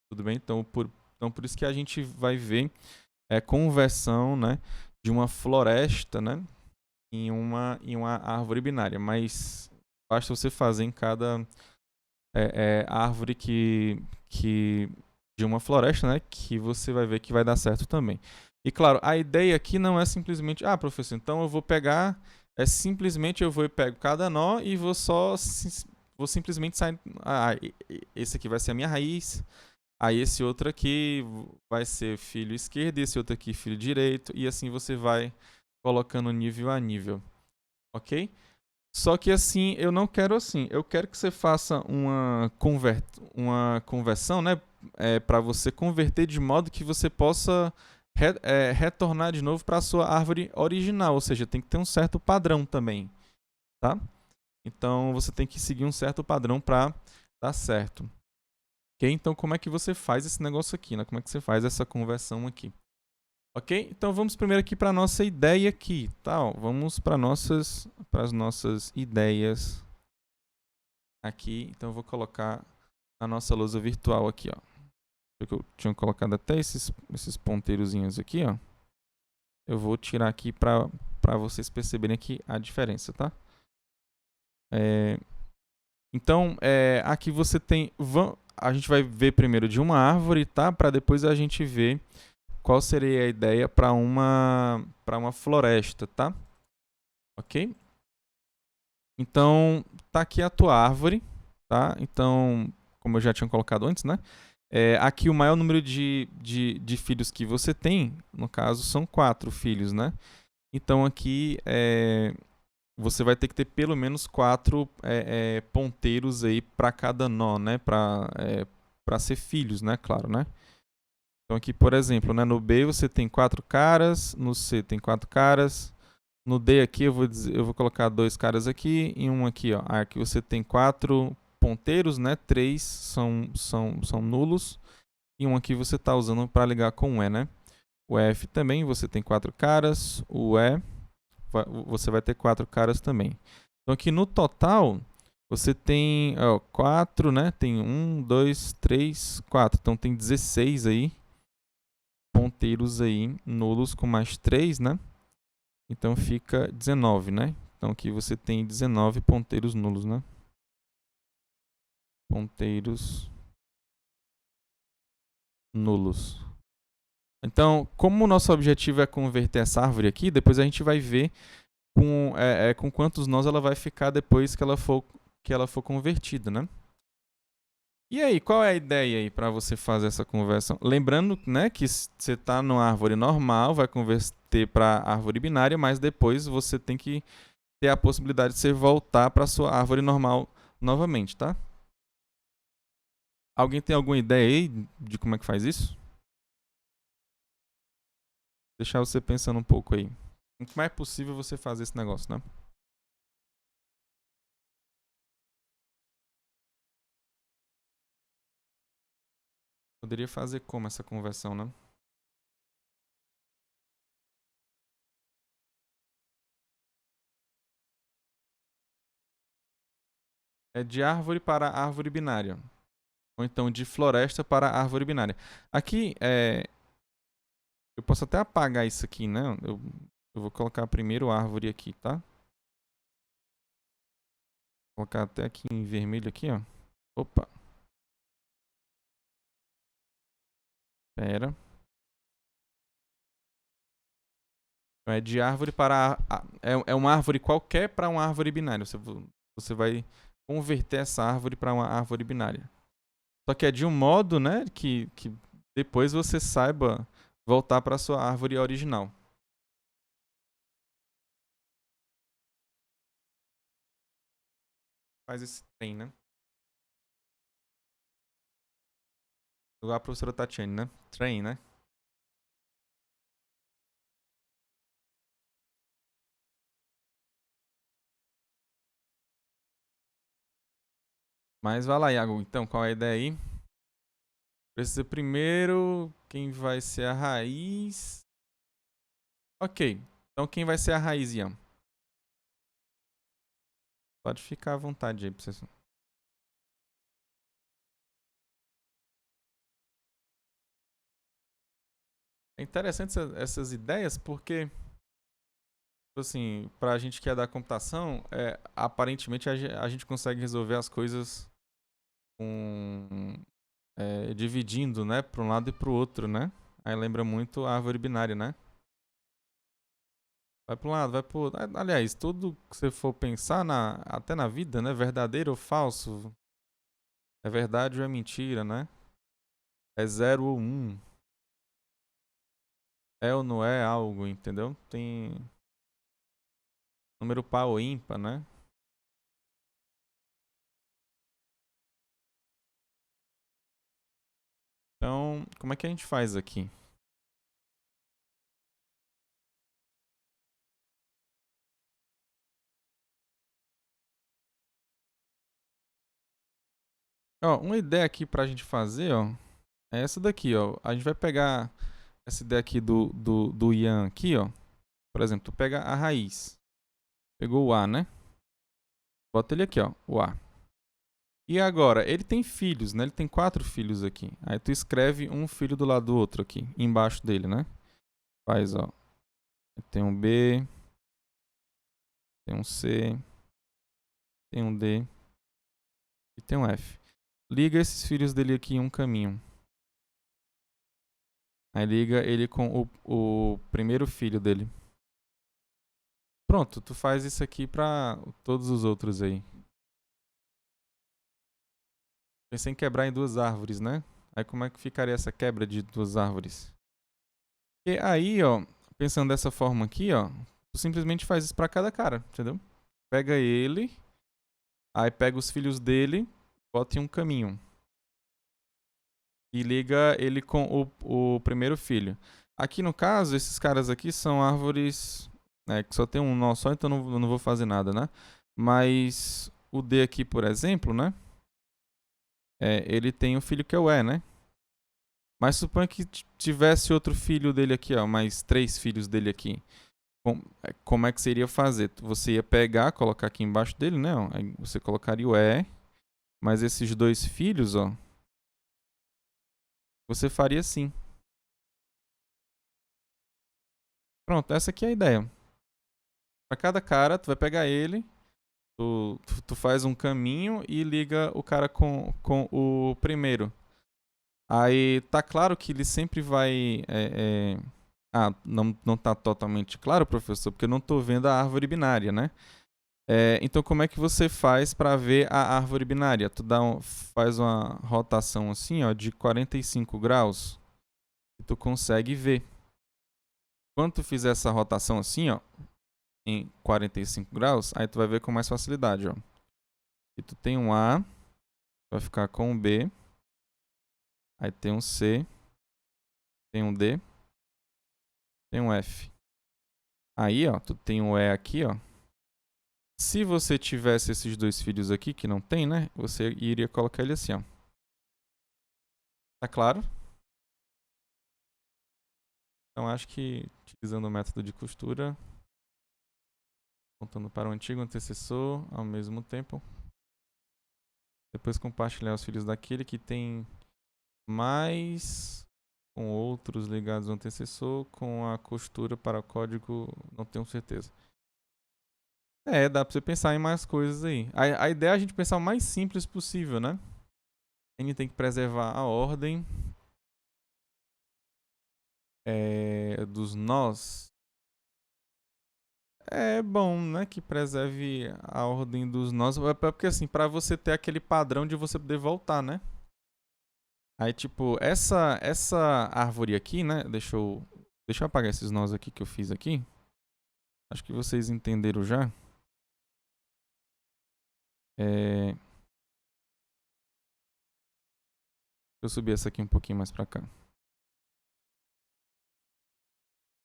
Tudo bem? Então por isso que a gente vai ver conversão, né, de uma floresta, né, em uma árvore binária. Mas basta você fazer em cada árvore que de uma floresta, né, que você vai ver que vai dar certo também. E claro, a ideia aqui não é simplesmente, professor, então eu vou pegar, simplesmente eu vou pegar cada nó e vou simplesmente sair, esse aqui vai ser a minha raiz, aí esse outro aqui vai ser filho esquerdo, esse outro aqui filho direito, e assim você vai colocando nível a nível, ok? Só que assim, eu não quero assim. Eu quero que você faça uma conversão, né? Para você converter de modo que você possa retornar de novo para a sua árvore original, ou seja, tem que ter um certo padrão também, tá? Então você tem que seguir um certo padrão para dar certo. Ok? Então como é que você faz esse negócio aqui, né? Como é que você faz essa conversão aqui? Ok? Então vamos primeiro aqui para a nossa ideia aqui, tá? Ó, vamos para as nossas ideias aqui. Então eu vou colocar a nossa lousa virtual aqui, ó. Eu tinha colocado até esses ponteirozinhos aqui, ó. Eu vou tirar aqui para vocês perceberem aqui a diferença, tá? Então, aqui você tem... A gente vai ver primeiro de uma árvore, tá? Para depois a gente ver qual seria a ideia para uma floresta, tá? Ok? Então, tá aqui a tua árvore, tá? Então, como eu já tinha colocado antes, né? Aqui o maior número de filhos que você tem, no caso, são 4 filhos, né? Então aqui você vai ter que ter pelo menos 4 ponteiros aí para cada nó, né? Para ser filhos, né? Claro, né? Então aqui, por exemplo, né? No B você tem 4 caras, no C tem 4 caras, no D aqui eu vou colocar 2 caras aqui e um aqui, ó. Aqui você tem 4 ponteiros, né? 3 são nulos e um aqui você está usando para ligar com o E, né? O F também você tem 4 caras, o E você vai ter 4 caras também. Então aqui no total você tem 4, né? Tem 1, 2, 3, 4. Então tem 16 aí ponteiros aí nulos com mais 3, né? Então fica 19, né? Então aqui você tem 19 ponteiros nulos, né? Ponteiros nulos. Então, como o nosso objetivo é converter essa árvore aqui, depois a gente vai ver com quantos nós ela vai ficar depois que ela for convertida, né? E aí, qual é a ideia aí para você fazer essa conversão? Lembrando, né, que você está numa árvore normal, vai converter para árvore binária, mas depois você tem que ter a possibilidade de você voltar para sua árvore normal novamente, tá? Alguém tem alguma ideia aí de como é que faz isso? Deixar você pensando um pouco aí. Como é possível você fazer esse negócio, né? Poderia fazer como essa conversão, né? É de árvore para árvore binária. Ou então de floresta para árvore binária. Aqui, eu posso até apagar isso aqui, né? Eu vou colocar primeiro árvore aqui, tá? Vou colocar até aqui em vermelho aqui, ó. Opa. Pera. É de árvore para... É uma árvore qualquer para uma árvore binária. Você vai converter essa árvore para uma árvore binária. Só que é de um modo, né, que depois você saiba voltar para sua árvore original. Faz esse trem, né? Igual a professora Tatiane, né? Trem, né? Mas vai lá, Iago. Então, qual é a ideia aí? Precisa primeiro quem vai ser a raiz. Ok. Então, quem vai ser a raiz, Ian? Pode ficar à vontade aí pra vocês. É interessante essas ideias porque, tipo assim, pra gente que é da computação, aparentemente a gente consegue resolver as coisas com, dividindo, né, para um lado e para o outro, né? Aí lembra muito a árvore binária, né? Vai para um lado, vai para o outro. Aliás, tudo que você for pensar, até na vida, né? Verdadeiro ou falso, é verdade ou é mentira, né? É 0 ou 1. É ou não é algo, entendeu? Tem número par ou ímpar, né? Então, como é que a gente faz aqui? Ó, uma ideia aqui pra gente fazer, ó, é essa daqui, ó. A gente vai pegar essa ideia aqui do Ian aqui, ó. Por exemplo, tu pega a raiz. Pegou o A, né? Bota ele aqui, ó, o A. E agora, ele tem filhos, né? Ele tem 4 filhos aqui. Aí tu escreve um filho do lado do outro aqui, embaixo dele, né? Faz, ó. Tem um B, tem um C, tem um D e tem um F. Liga esses filhos dele aqui em um caminho. Aí liga ele com o primeiro filho dele. Pronto, tu faz isso aqui pra todos os outros aí. Pensei em quebrar em 2 árvores, né? Aí como é que ficaria essa quebra de 2 árvores? E aí, ó, pensando dessa forma aqui, ó, tu simplesmente faz isso pra cada cara, entendeu? Pega ele, aí pega os filhos dele, bota em um caminho. E liga ele com o primeiro filho. Aqui no caso, esses caras aqui são árvores, né, que só tem um nó só, então eu não vou fazer nada, né? Mas o D aqui, por exemplo, né? Ele tem um filho que é o E, né? Mas suponha que tivesse outro filho dele aqui, ó, mais 3 filhos dele aqui. Como é que você iria fazer? Você ia pegar, colocar aqui embaixo dele, né? Ó, aí você colocaria o E, mas esses 2 filhos, ó, você faria assim. Pronto, essa aqui é a ideia. Para cada cara, tu vai pegar ele, tu faz um caminho e liga o cara com o primeiro. Aí tá claro que ele sempre vai. Não tá totalmente claro, professor, porque eu não tô vendo a árvore binária, né? Então como é que você faz para ver a árvore binária? Tu faz uma rotação assim, ó, de 45 graus e tu consegue ver. Quando tu fizer essa rotação assim, ó, em 45 graus, aí tu vai ver com mais facilidade, ó. E tu tem um A, vai ficar com um B, aí tem um C, tem um D, tem um F. Aí, ó, tu tem um E aqui, ó. Se você tivesse esses 2 filhos aqui, que não tem, né? Você iria colocar ele assim, ó. Tá claro? Então acho que, utilizando o método de costura, apontando para o antigo antecessor, ao mesmo tempo, depois compartilhar os filhos daquele que tem mais com outros ligados ao antecessor, com a costura para o código, não tenho certeza. Dá pra você pensar em mais coisas aí. A ideia é a gente pensar o mais simples possível, né? A gente tem que preservar a ordem dos nós. É bom, né, que preserve a ordem dos nós, porque assim, para você ter aquele padrão de você poder voltar, né? Aí, tipo, essa árvore aqui, né? Deixa eu apagar esses nós aqui que eu fiz aqui. Acho que vocês entenderam já. Deixa eu subir essa aqui um pouquinho mais pra cá.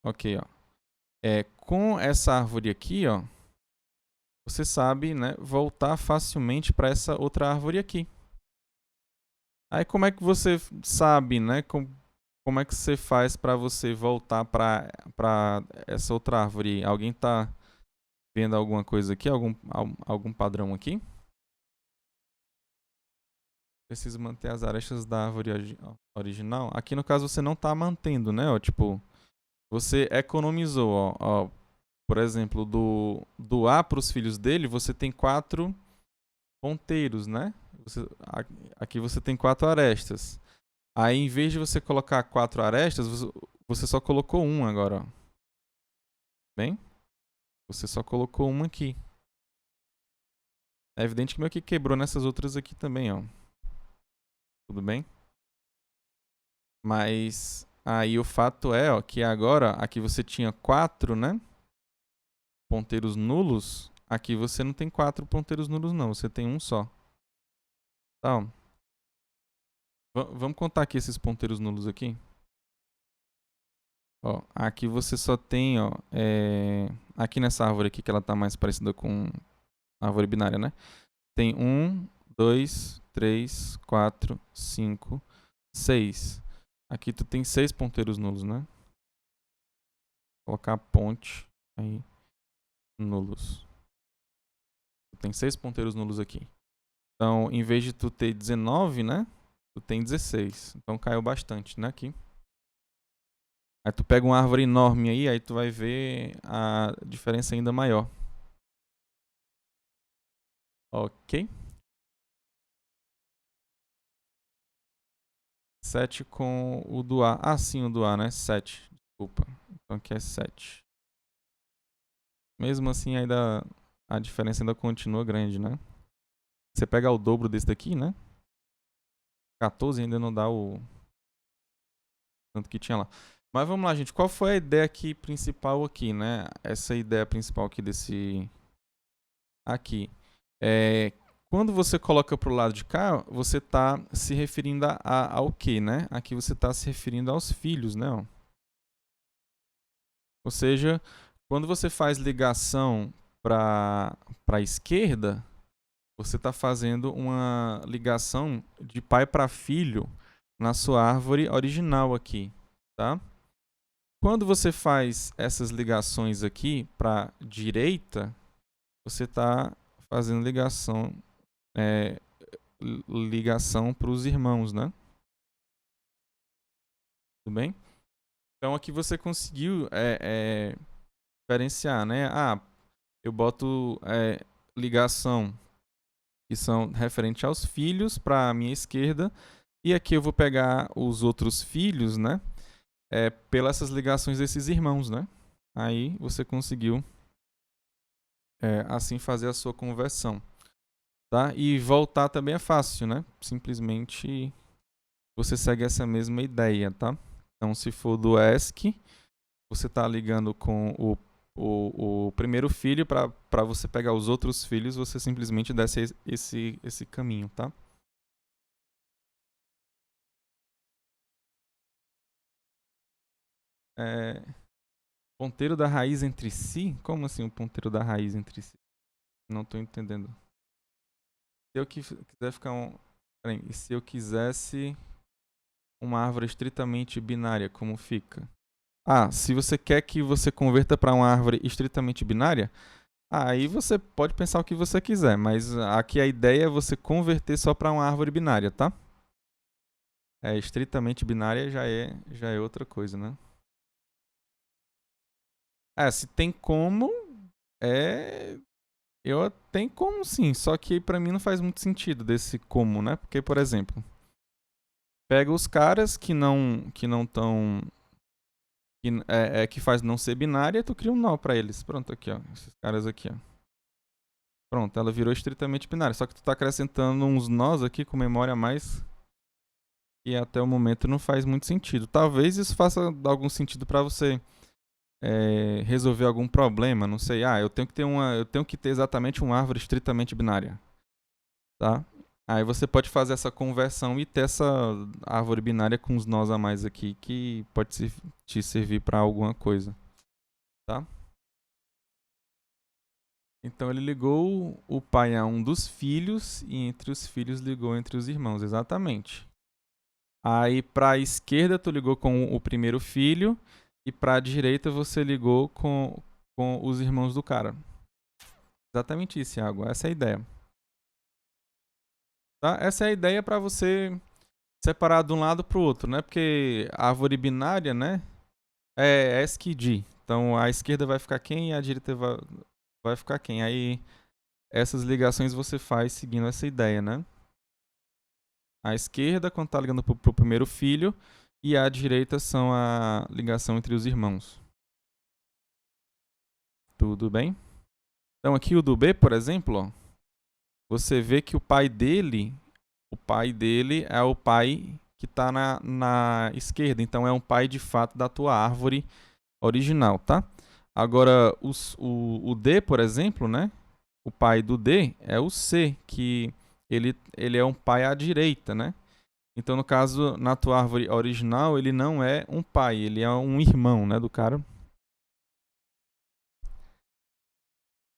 Ok, ó. Com essa árvore aqui, ó, você sabe, né, voltar facilmente para essa outra árvore aqui. Aí como é que você sabe, né, como é que você faz para você voltar para essa outra árvore? Alguém tá vendo alguma coisa aqui, algum padrão aqui? Preciso manter as arestas da árvore original. Aqui no caso você não tá mantendo, né? Ó, tipo, você economizou, ó. Por exemplo, do A para os filhos dele, você tem 4 ponteiros, né? Aqui você tem 4 arestas. Aí, em vez de você colocar 4 arestas, você só colocou um agora, ó. Bem? Você só colocou uma aqui. É evidente que meio que quebrou nessas outras aqui também, ó. Tudo bem? Mas aí o fato é, ó, que agora aqui você tinha 4, né? Ponteiros nulos. Aqui você não tem 4 ponteiros nulos, não. Você tem um só. Então, vamos contar aqui esses ponteiros nulos aqui. Ó, aqui você só tem, ó, aqui nessa árvore aqui, que ela tá mais parecida com a árvore binária, né? Tem 1, 2, 3, 4, 5, 6. Aqui tu tem 6 ponteiros nulos, né? Vou colocar a ponte aí, nulos. Tu tem 6 ponteiros nulos aqui. Então, em vez de tu ter 19, né? Tu tem 16. Então caiu bastante, né? Aqui. Aí tu pega uma árvore enorme aí tu vai ver a diferença ainda maior. Ok. 7 com o do A. Ah, sim, o do A, né? 7. Desculpa. Então aqui é 7. Mesmo assim, ainda a diferença ainda continua grande, né? Você pega o dobro desse daqui, né? 14 ainda não dá o tanto que tinha lá. Mas vamos lá, gente. Qual foi a ideia aqui principal aqui, né? Essa ideia principal aqui desse... Aqui. Quando você coloca para o lado de cá, você está se referindo ao quê, né? Aqui você está se referindo aos filhos, né? Ou seja, quando você faz ligação para a esquerda, você está fazendo uma ligação de pai para filho na sua árvore original aqui, tá? Quando você faz essas ligações aqui para a direita, você está fazendo ligação para os irmãos, né? Tudo bem? Então aqui você conseguiu diferenciar, né? Ah, eu boto ligação que são referente aos filhos para a minha esquerda e aqui eu vou pegar os outros filhos, né? Pelas essas ligações desses irmãos, né? Aí você conseguiu assim fazer a sua conversão, tá? E voltar também é fácil, né? Simplesmente você segue essa mesma ideia, tá? Então, se for do ESC, você está ligando com o primeiro filho, para você pegar os outros filhos, você simplesmente desce esse caminho, tá? Ponteiro da raiz entre si? Como assim o ponteiro da raiz entre si? Não estou entendendo. Se eu quiser ficar Peraí, e se eu quisesse uma árvore estritamente binária, como fica? Ah, se você quer que você converta para uma árvore estritamente binária, aí você pode pensar o que você quiser, mas aqui a ideia é você converter só para uma árvore binária, tá? Estritamente binária já é outra coisa, né? Se tem como, tem como sim, só que pra mim não faz muito sentido desse como, né? Porque, por exemplo, pega os caras que não estão que faz não ser binária, tu cria um nó pra eles. Pronto, aqui, ó, esses caras aqui, ó. Pronto, ela virou estritamente binária, só que tu tá acrescentando uns nós aqui com memória a mais e até o momento não faz muito sentido. Talvez isso faça algum sentido pra você resolver algum problema, não sei. Eu tenho que ter exatamente uma árvore estritamente binária, tá? Aí você pode fazer essa conversão e ter essa árvore binária com os nós a mais aqui que pode te servir para alguma coisa, tá? Então ele ligou o pai a um dos filhos e entre os filhos ligou entre os irmãos, exatamente. Aí para a esquerda tu ligou com o primeiro filho e para a direita você ligou com os irmãos do cara. Exatamente isso, Thiago. Essa é a ideia. Tá? Essa é a ideia para você separar de um lado para o outro, né? Porque a árvore binária, né? É ESC-D. Então a esquerda vai ficar quem e a direita vai ficar quem. Aí essas ligações você faz seguindo essa ideia, né? A esquerda, quando tá ligando pro primeiro filho, e a direita são a ligação entre os irmãos. Tudo bem? Então aqui o do B, por exemplo, ó, você vê que o pai dele é o pai que está na esquerda. Então é um pai de fato da tua árvore original, tá? Agora o D, por exemplo, né? O pai do D é o C, que ele é um pai à direita, né? Então, no caso, na tua árvore original, ele não é um pai, ele é um irmão, né, do cara.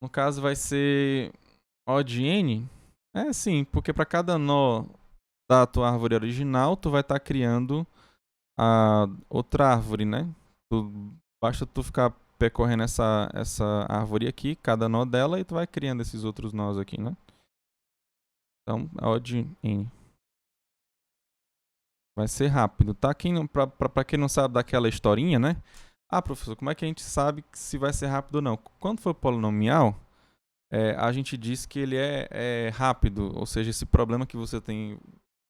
No caso, vai ser O de N. É sim, porque para cada nó da tua árvore original, tu vai estar criando a outra árvore, né? Basta tu ficar percorrendo essa árvore aqui, cada nó dela, e tu vai criando esses outros nós aqui, né? Então, a odd n vai ser rápido, tá? Pra quem não sabe daquela historinha, né? Ah, professor, como é que a gente sabe se vai ser rápido ou não? Quando for polinomial, a gente diz que ele é rápido, ou seja, esse problema que você tem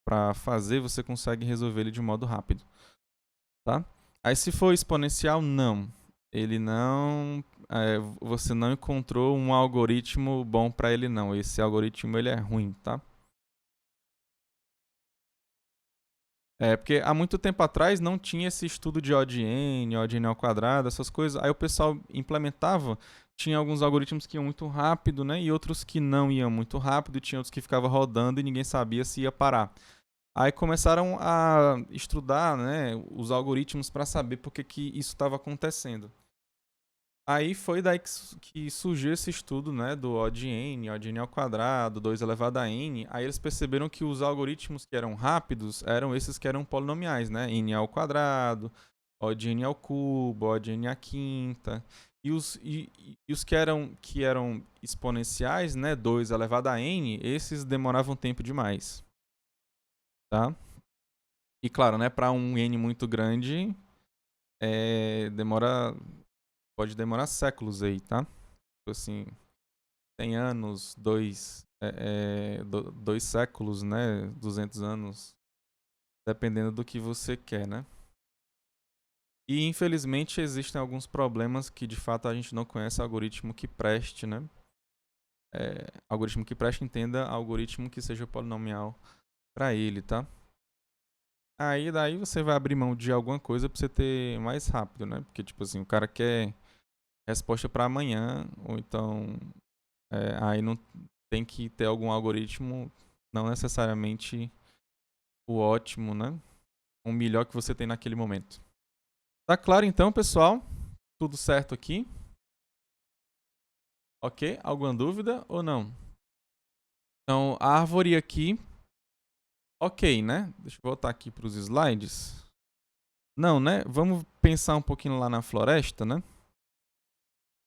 para fazer, você consegue resolver ele de modo rápido, tá? Aí se for exponencial, não. Ele não, você não encontrou um algoritmo bom para ele não. Esse algoritmo ele é ruim, tá? Porque há muito tempo atrás não tinha esse estudo de odd n ao quadrado, essas coisas. Aí o pessoal implementava, tinha alguns algoritmos que iam muito rápido, né? E outros que não iam muito rápido, tinha outros que ficavam rodando e ninguém sabia se ia parar. Aí começaram a estudar, né, os algoritmos para saber por que isso estava acontecendo. Aí foi daí que surgiu esse estudo, né, do odd n ao quadrado, 2 elevado a n. Aí eles perceberam que os algoritmos que eram rápidos eram esses que eram polinomiais, né, n ao quadrado, odd n ao cubo, odd n à quinta. E os que eram exponenciais, né, 2 elevado a n, esses demoravam tempo demais, tá? E claro, né, para um n muito grande, pode demorar séculos aí, tá? Tipo assim, 100 anos, 2 séculos, né? 200 anos, dependendo do que você quer, né? E infelizmente existem alguns problemas que de fato a gente não conhece algoritmo que preste, né? Algoritmo que preste, entenda algoritmo que seja polinomial para ele, tá? Aí daí você vai abrir mão de alguma coisa para você ter mais rápido, né? Porque tipo assim, o cara quer resposta para amanhã, ou então aí não tem que ter algum algoritmo, não necessariamente o ótimo, né? O melhor que você tem naquele momento. Tá claro então, pessoal? Tudo certo aqui? Ok? Alguma dúvida ou não? Então, a árvore aqui, ok, né? Deixa eu voltar aqui para os slides. Não, né? Vamos pensar um pouquinho lá na floresta, né?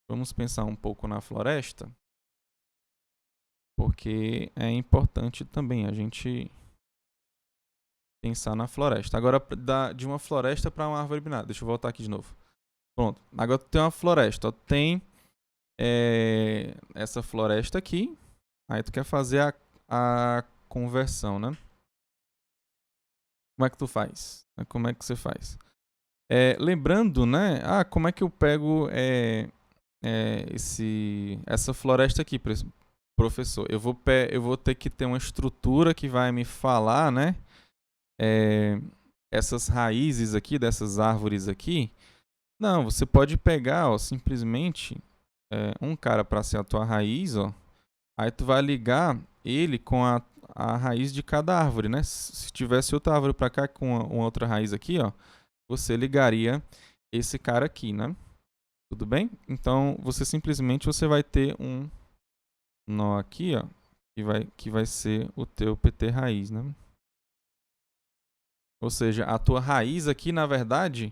Vamos pensar um pouco na floresta, porque é importante também a gente pensar na floresta. Agora, de uma floresta para uma árvore binária. Deixa eu voltar aqui de novo. Pronto. Agora tu tem uma floresta. Tem essa floresta aqui. Aí tu quer fazer a conversão, né? Como é que tu faz? Como é que você faz? Lembrando, né? Como é que eu pego essa floresta aqui, professor? Eu vou ter que ter uma estrutura que vai me falar, né? Essas raízes aqui, dessas árvores aqui. Não, você pode pegar, ó, simplesmente um cara para ser a tua raiz, ó. Aí tu vai ligar ele com a raiz de cada árvore, né? Se tivesse outra árvore para cá com uma outra raiz aqui, ó, você ligaria esse cara aqui, né? Tudo bem? Então, você vai ter um nó aqui, ó, que vai ser o teu PT raiz, né? Ou seja, a tua raiz aqui, na verdade,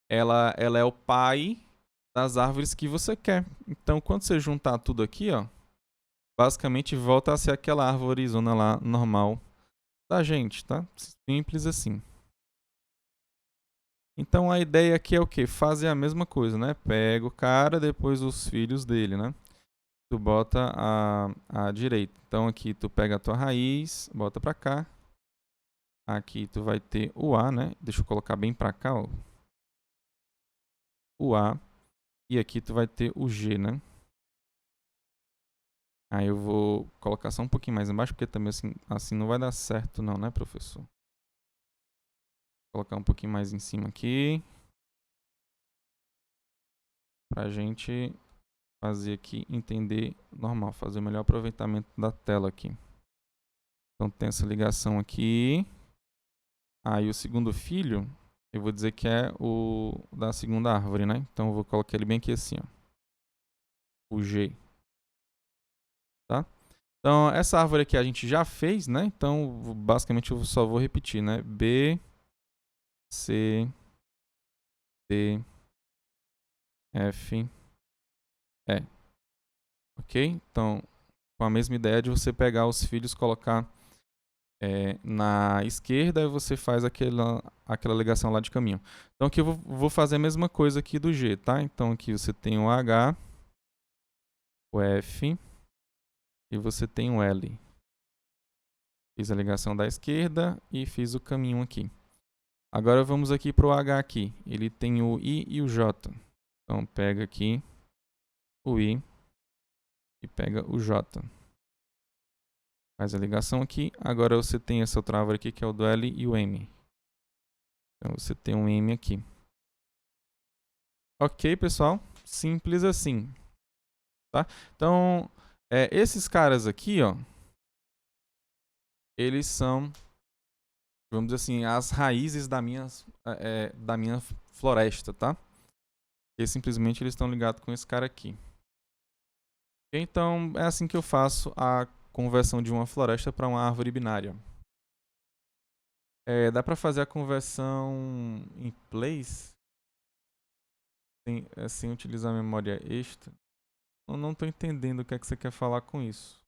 ela é o pai das árvores que você quer. Então, quando você juntar tudo aqui, ó, basicamente volta a ser aquela árvore zona lá normal da gente, tá? Simples assim. Então a ideia aqui é o quê? Fazer a mesma coisa, né? Pega o cara, depois os filhos dele, né? Tu bota a direita. Então aqui tu pega a tua raiz, bota pra cá. Aqui tu vai ter o A, né? Deixa eu colocar bem pra cá, ó. O A. E aqui tu vai ter o G, né? Aí eu vou colocar só um pouquinho mais embaixo, porque também assim não vai dar certo não, né, professor? Vou colocar um pouquinho mais em cima aqui. Pra gente fazer aqui, entender normal, fazer o melhor aproveitamento da tela aqui. Então tem essa ligação aqui. Aí o segundo filho, eu vou dizer que é o da segunda árvore, né? Então eu vou colocar ele bem aqui assim, ó. O G. Tá? Então, essa árvore aqui a gente já fez, né? Então, basicamente, eu só vou repetir, né? B, C, D, F, E. Ok? Então, com a mesma ideia de você pegar os filhos, colocar na esquerda e você faz aquela ligação lá de caminho. Então, aqui eu vou fazer a mesma coisa aqui do G, tá? Então, aqui você tem o H, o F e você tem o L. Fiz a ligação da esquerda e fiz o caminho aqui. Agora vamos aqui para o H aqui. Ele tem o I e o J. Então pega aqui o I e pega o J. Faz a ligação aqui. Agora você tem essa outra árvore aqui que é o do L e o M. Então você tem um M aqui. Ok, pessoal? Simples assim. Tá? Então, esses caras aqui, ó, eles são, vamos dizer assim, as raízes da minha floresta, tá? E simplesmente eles estão ligados com esse cara aqui. Então, é assim que eu faço a conversão de uma floresta para uma árvore binária. Dá para fazer a conversão em place sem utilizar memória extra? Eu não estou entendendo o que é que você quer falar com isso,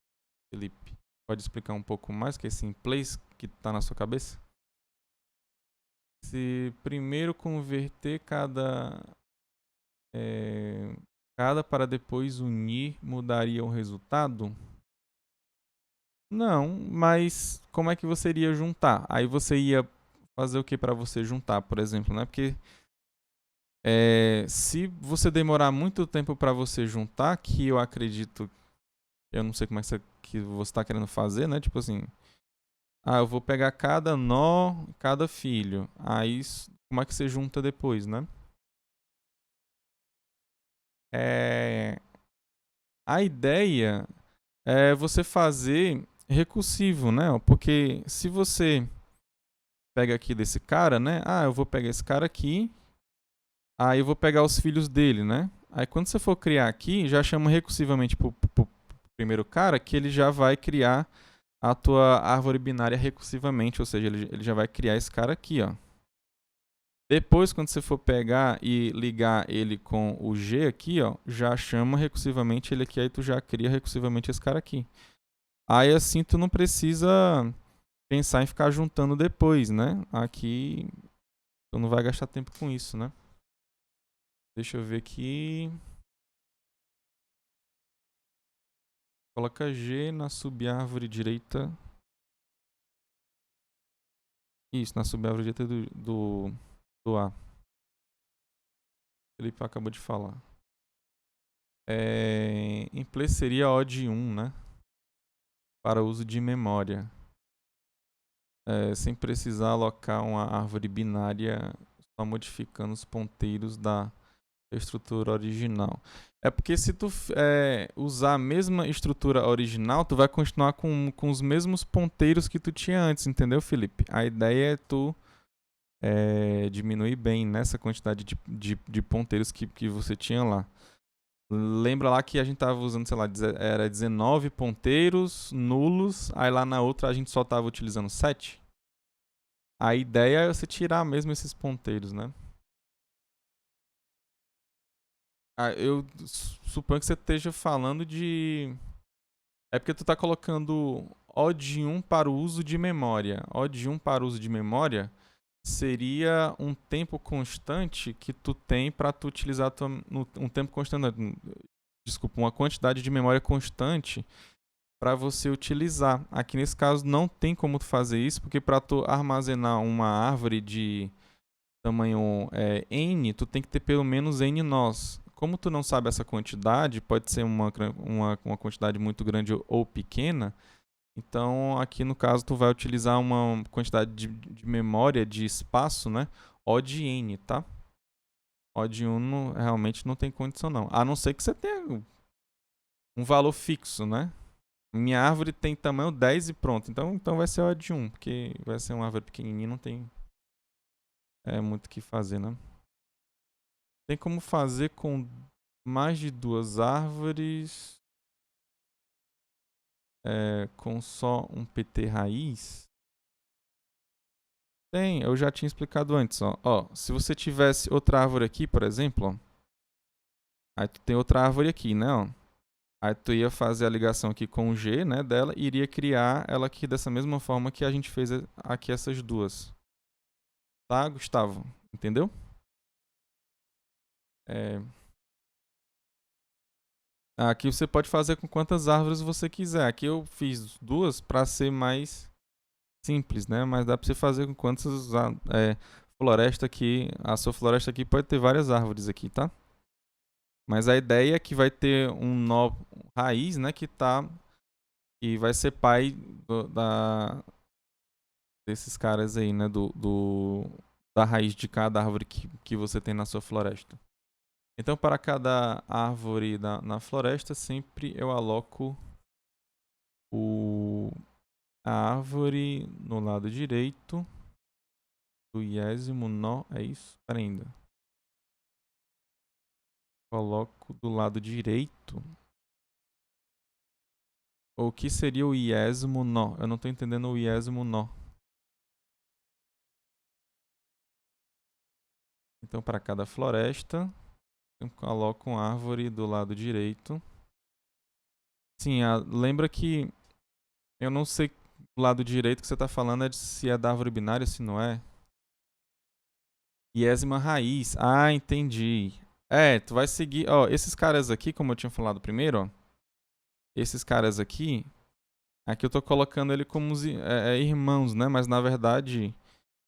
Felipe. Pode explicar um pouco mais que é esse in place que está na sua cabeça? Se primeiro converter cada para depois unir, mudaria o resultado? Não, mas como é que você iria juntar? Aí você ia fazer o que para você juntar, por exemplo, né? Porque se você demorar muito tempo para você juntar, que eu acredito, eu não sei como é que você está querendo fazer, né? Tipo assim, eu vou pegar cada nó, cada filho. Aí como é que você junta depois, né? A ideia é você fazer recursivo, né? Porque se você pega aqui desse cara, né? Eu vou pegar esse cara aqui, aí eu vou pegar os filhos dele, né? Aí quando você for criar aqui, já chama recursivamente pro primeiro cara que ele já vai criar a tua árvore binária recursivamente, ou seja, ele já vai criar esse cara aqui, ó. Depois, quando você for pegar e ligar ele com o G aqui, ó, já chama recursivamente ele aqui, aí tu já cria recursivamente esse cara aqui. Aí assim tu não precisa pensar em ficar juntando depois, né? Aqui tu não vai gastar tempo com isso, né? Deixa eu ver aqui. Coloca G na subárvore direita. Isso, na subárvore direita do A. O Felipe acabou de falar. Em place seria O de 1, né? Para uso de memória. Sem precisar alocar uma árvore binária, só modificando os ponteiros da estrutura original. É porque se tu usar a mesma estrutura original, tu vai continuar com os mesmos ponteiros que tu tinha antes, entendeu, Felipe? A ideia é tu diminuir bem nessa quantidade de ponteiros que você tinha lá. Lembra lá que a gente tava usando, sei lá, era 19 ponteiros nulos, aí lá na outra a gente só tava utilizando 7? A ideia é você tirar mesmo esses ponteiros, né? Eu suponho que você esteja falando de... É porque tu tá colocando O de 1 para o uso de memória. O de 1 para o uso de memória seria um tempo constante que tu tem para tu utilizar um tempo constante, desculpa, uma quantidade de memória constante para você utilizar. Aqui nesse caso não tem como tu fazer isso, porque para tu armazenar uma árvore de tamanho n, tu tem que ter pelo menos n nós. Como tu não sabe essa quantidade, pode ser uma quantidade muito grande ou pequena, então aqui no caso tu vai utilizar uma quantidade de memória, de espaço, né? O de n, tá? O de 1 realmente não tem condição não. A não ser que você tenha um valor fixo, né? Minha árvore tem tamanho 10 e pronto. Então vai ser O de 1, porque vai ser uma árvore pequenininha, não tem muito o que fazer, né? Tem como fazer com mais de 2 árvores. com só um PT raiz? Tem, eu já tinha explicado antes. Ó, se você tivesse outra árvore aqui, por exemplo, ó, aí tu tem outra árvore aqui, né? Ó. Aí tu ia fazer a ligação aqui com o G, né, dela, e iria criar ela aqui dessa mesma forma que a gente fez aqui essas duas. Tá, Gustavo? Entendeu? Aqui você pode fazer com quantas árvores você quiser. Aqui eu fiz duas para ser mais simples, né? Mas dá para você fazer com quantas floresta aqui. A sua floresta aqui pode ter várias árvores aqui, tá? Mas a ideia é que vai ter um nó raiz, né? Que vai ser pai desses caras aí, né? Da raiz de cada árvore que você tem na sua floresta. Então, para cada árvore na floresta, sempre eu aloco a árvore no lado direito do 20º nó. É isso? Espera ainda. Coloco do lado direito. O que seria o 20º nó? Eu não estou entendendo o 20º nó. Então, para cada floresta, eu coloco uma árvore do lado direito. Sim, lembra que eu não sei do lado direito que você está falando se é da árvore binária, se não é. 20ª raiz. Ah, entendi. Tu vai seguir. Ó, esses caras aqui, como eu tinha falado primeiro, ó. Esses caras aqui. Aqui eu tô colocando ele como irmãos, né? Mas na verdade,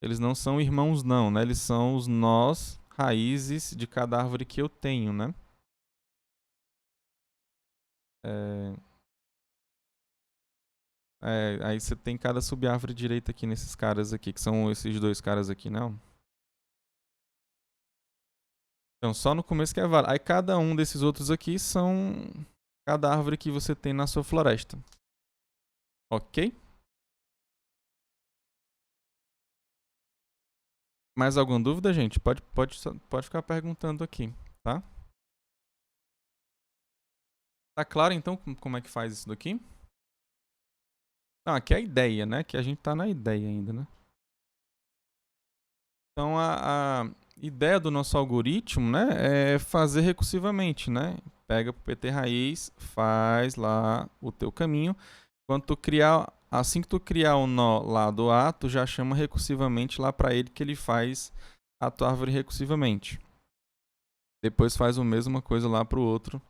eles não são irmãos, não, né? Eles são os nós, raízes de cada árvore que eu tenho, né? Aí você tem cada subárvore direita aqui nesses caras aqui, que são esses dois caras aqui, não? Então, só no começo que é válido. Aí cada um desses outros aqui são cada árvore que você tem na sua floresta. Ok? Mais alguma dúvida, gente? Pode ficar perguntando aqui, tá? Tá claro, então, como é que faz isso daqui? Não, aqui é a ideia, né? Que a gente tá na ideia ainda, né? Então, a ideia do nosso algoritmo, né? É fazer recursivamente, né? Pega o PT raiz, faz lá o teu caminho. Assim que tu criar o nó lá do A, tu já chama recursivamente lá para ele que ele faz a tua árvore recursivamente. Depois faz a mesma coisa lá pro outro.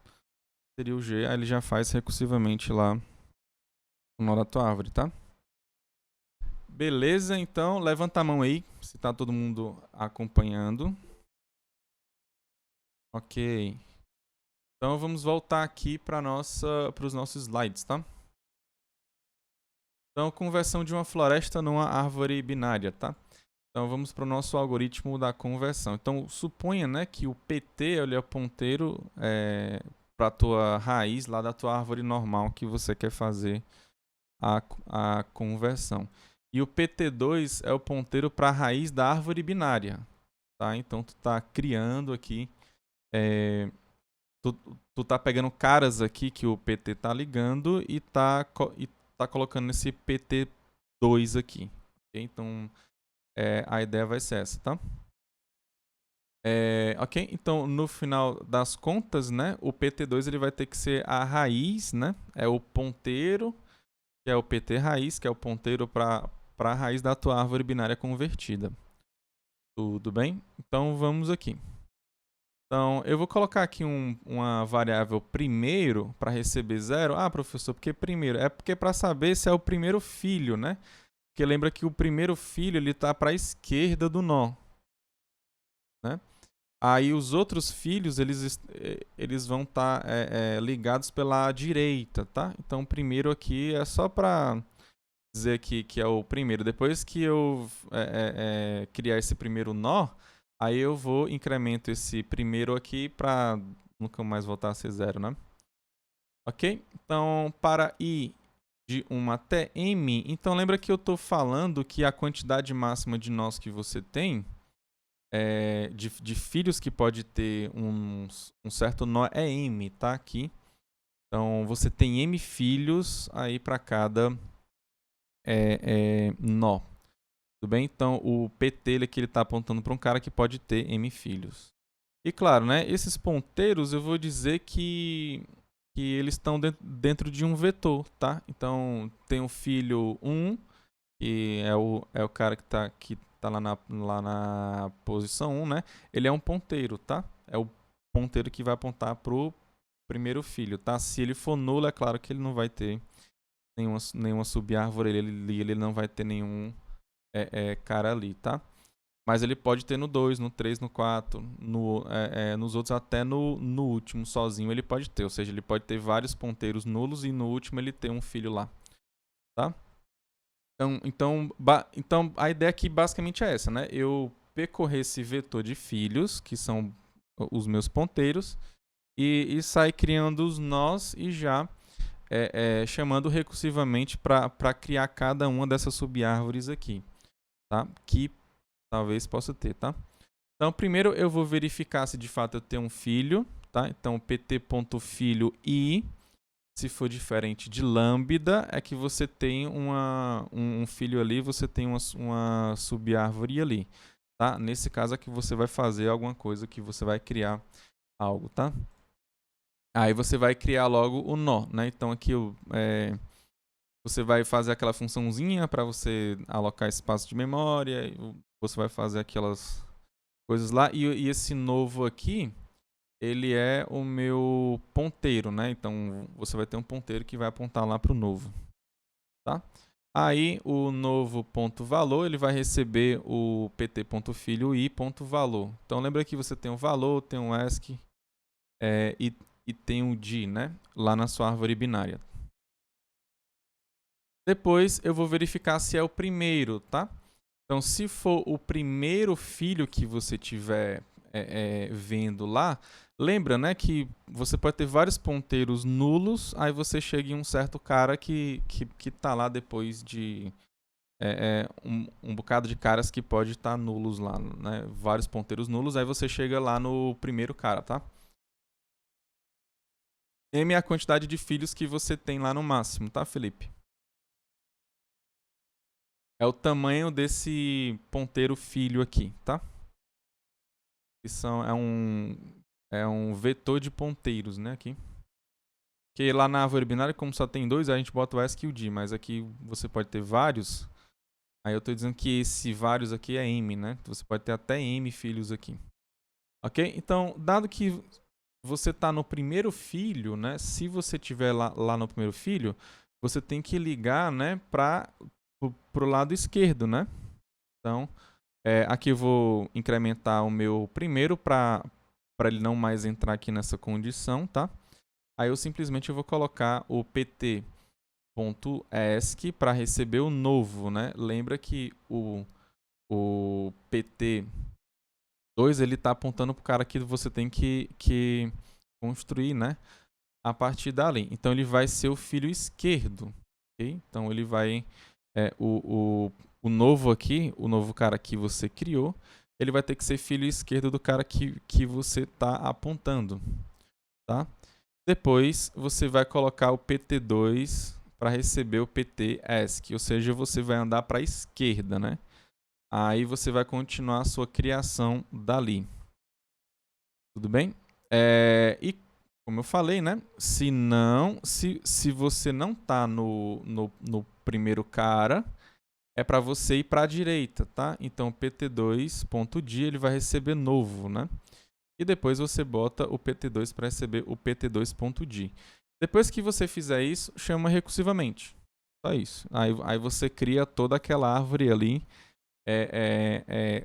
Seria o G, aí ele já faz recursivamente lá o nó da tua árvore, tá? Beleza, então levanta a mão aí, se tá todo mundo acompanhando. Ok. Então vamos voltar aqui para os nossos slides, tá? Então, conversão de uma floresta numa árvore binária, tá? Então vamos para o nosso algoritmo da conversão. Então suponha, né, que o PT ele é o ponteiro para a tua raiz lá da tua árvore normal que você quer fazer a conversão. E o PT2 é o ponteiro para a raiz da árvore binária, tá? Então tu está criando aqui, tu tá pegando caras aqui que o PT está ligando e tá colocando esse PT2 aqui. Okay? Então a ideia vai ser essa, tá? Ok, então no final das contas, né, o PT2 ele vai ter que ser a raiz, né? É o ponteiro, que é o PT raiz, que é o ponteiro para a raiz da tua árvore binária convertida. Tudo bem? Então vamos aqui. Então eu vou colocar aqui uma variável primeiro para receber 0. Ah, professor, por que primeiro? É porque para saber se é o primeiro filho, né? Porque lembra que o primeiro filho ele está para a esquerda do nó, né? Aí os outros filhos, eles vão estar ligados pela direita, tá? Então o primeiro aqui é só para dizer aqui que é o primeiro. Depois que eu criar esse primeiro nó, aí eu vou incremento esse primeiro aqui para nunca mais voltar a ser 0, né? Ok? Então, para i de 1 até m, então lembra que eu estou falando que a quantidade máxima de nós que você tem de filhos que pode ter um certo nó é m, tá? Aqui. Então, você tem M filhos aí para cada nó. Tudo bem? Então, o PT ele aqui está apontando para um cara que pode ter M filhos. E claro, né, esses ponteiros eu vou dizer que eles estão dentro de um vetor, tá? Então, tem o filho 1, que é o cara que tá lá na posição 1, né? Ele é um ponteiro, tá? É o ponteiro que vai apontar pro primeiro filho, tá? Se ele for nulo, é claro que ele não vai ter nenhuma subárvore, ele não vai ter nenhum cara ali, tá? Mas ele pode ter no 2, no 3, no 4, nos outros até no último sozinho ele pode ter. Ou seja, ele pode ter vários ponteiros nulos e no último ele ter um filho lá, tá? Então a ideia aqui basicamente é essa, né? Eu percorrer esse vetor de filhos, que são os meus ponteiros, e sair criando os nós e já chamando recursivamente para criar cada uma dessas subárvores aqui, tá? Que talvez possa ter, tá? Então, primeiro eu vou verificar se de fato eu tenho um filho, tá? Então, pt.filho i, se for diferente de lambda, é que você tem um filho ali, você tem uma subárvore ali, tá? Nesse caso aqui você vai fazer alguma coisa que você vai criar algo, tá? Aí você vai criar logo o nó, né? Então aqui você vai fazer aquela funçãozinha para você alocar espaço de memória, você vai fazer aquelas coisas lá, e esse novo aqui, ele é o meu ponteiro, né? Então você vai ter um ponteiro que vai apontar lá para o novo, tá? Aí o novo ponto valor, ele vai receber o pt.filho i ponto valor. Então lembra que você tem um valor, tem um ASCII e tem um D, né? Lá na sua árvore binária. Depois eu vou verificar se é o primeiro, tá? Então, se for o primeiro filho que você tiver vendo lá, lembra, né, que você pode ter vários ponteiros nulos, aí você chega em um certo cara que tá lá depois de um bocado de caras que pode estar nulos lá, né? Vários ponteiros nulos, aí você chega lá no primeiro cara, tá? M é a quantidade de filhos que você tem lá no máximo, tá, Felipe? É o tamanho desse ponteiro filho aqui, tá? É um vetor de ponteiros, né, aqui. Porque lá na árvore binária, como só tem dois, a gente bota o ASCII e o D, mas aqui você pode ter vários. Aí eu estou dizendo que esse vários aqui é M, né? Você pode ter até M filhos aqui. Ok? Então, dado que você está no primeiro filho, né? Se você estiver lá no primeiro filho, você tem que ligar, né, para o lado esquerdo, né? Então, aqui eu vou incrementar o meu primeiro para ele não mais entrar aqui nessa condição, tá? Aí eu simplesmente vou colocar o pt.ascii para receber o novo, né? Lembra que o pt2 ele está apontando para o cara que você tem que construir, né? A partir dali. Então ele vai ser o filho esquerdo, ok? Então ele vai o novo aqui, o novo cara que você criou, ele vai ter que ser filho esquerdo do cara que você está apontando, tá? Depois você vai colocar o pt2 para receber o pt.ascii, ou seja, você vai andar para a esquerda, né? Aí você vai continuar a sua criação dali. Tudo bem? E como eu falei, né? Se você não está no primeiro cara, é para você ir para a direita, tá? Então pt2.d ele vai receber novo, né? E depois você bota o pt2 para receber o pt2.d. Depois que você fizer isso, chama recursivamente. Só isso. Aí você cria toda aquela árvore ali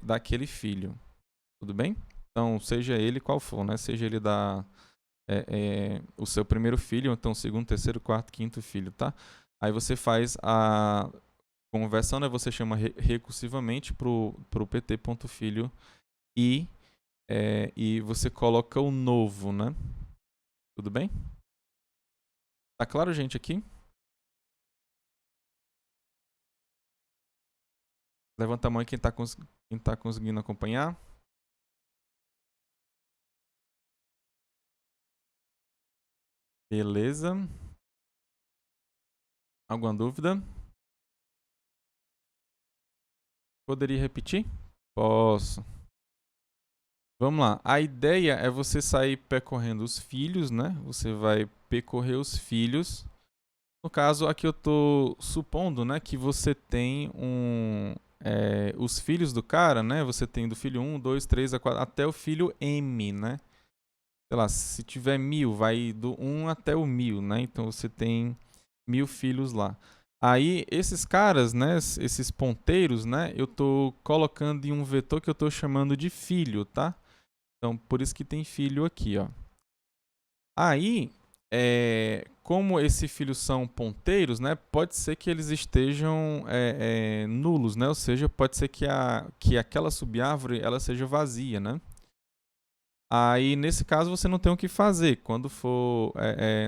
daquele filho. Tudo bem? Então, seja ele qual for, né? Seja ele o seu primeiro filho, ou então segundo, terceiro, quarto, quinto filho, tá? Aí você faz a conversão, né? Você chama recursivamente pro pt.filho e você coloca o novo, né? Tudo bem? Tá claro, gente, aqui? Levanta a mão quem tá conseguindo acompanhar. Beleza. Alguma dúvida? Poderia repetir? Posso. Vamos lá. A ideia é você sair percorrendo os filhos, né? Você vai percorrer os filhos. No caso, aqui eu estou supondo, né, que você tem os filhos do cara, né? Você tem do filho 1, 2, 3, a 4, até o filho M, né? Sei lá, se tiver 1000, vai do 1 até o 1000, né? Então você tem 1000 filhos lá. Aí esses caras, né, esses ponteiros, né, eu tô colocando em um vetor que eu tô chamando de filho, tá? Então por isso que tem filho aqui, ó. Aí, como esses filhos são ponteiros, né, pode ser que eles estejam nulos, né? Ou seja, pode ser que aquela subárvore ela seja vazia, né? Aí, nesse caso, você não tem o que fazer quando for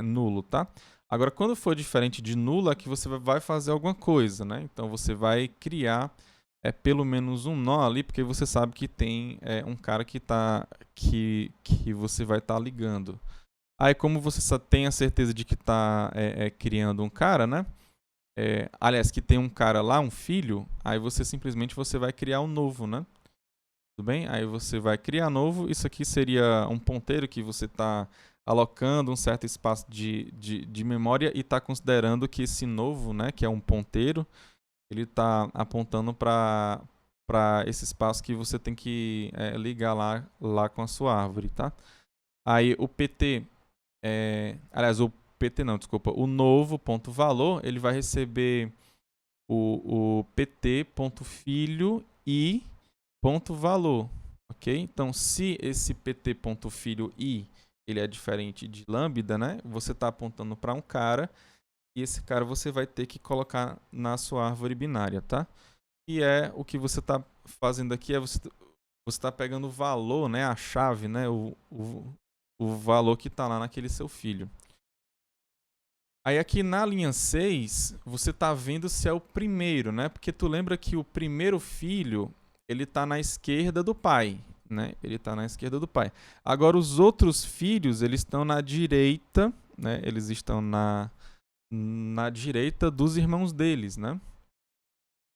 nulo, tá? Agora, quando for diferente de nulo, é que você vai fazer alguma coisa, né? Então, você vai criar pelo menos um nó ali, porque você sabe que tem um cara que você vai estar ligando. Aí, como você só tem a certeza de que está criando um cara, né? Aliás, que tem um cara lá, um filho, aí você simplesmente você vai criar um novo, né? Tudo bem? Aí você vai criar novo. Isso aqui seria um ponteiro que você está alocando um certo espaço de memória e está considerando que esse novo, né, que é um ponteiro, ele está apontando para esse espaço que você tem que ligar lá com a sua árvore, tá? Aí o PT, aliás, o PT não, desculpa, o novo ponto valor, ele vai receber o pt.filho e ponto valor, ok? Então, se esse pt.filho i ele é diferente de lambda, né? Você está apontando para um cara e esse cara você vai ter que colocar na sua árvore binária, tá? E o que você está fazendo aqui você está pegando o valor, né? A chave, né? O valor que está lá naquele seu filho. Aí aqui na linha 6, você está vendo se é o primeiro, né? Porque tu lembra que o primeiro filho, ele está na esquerda do pai, né? Ele está na esquerda do pai. Agora os outros filhos, eles estão na direita, né? Eles estão na direita dos irmãos deles, né?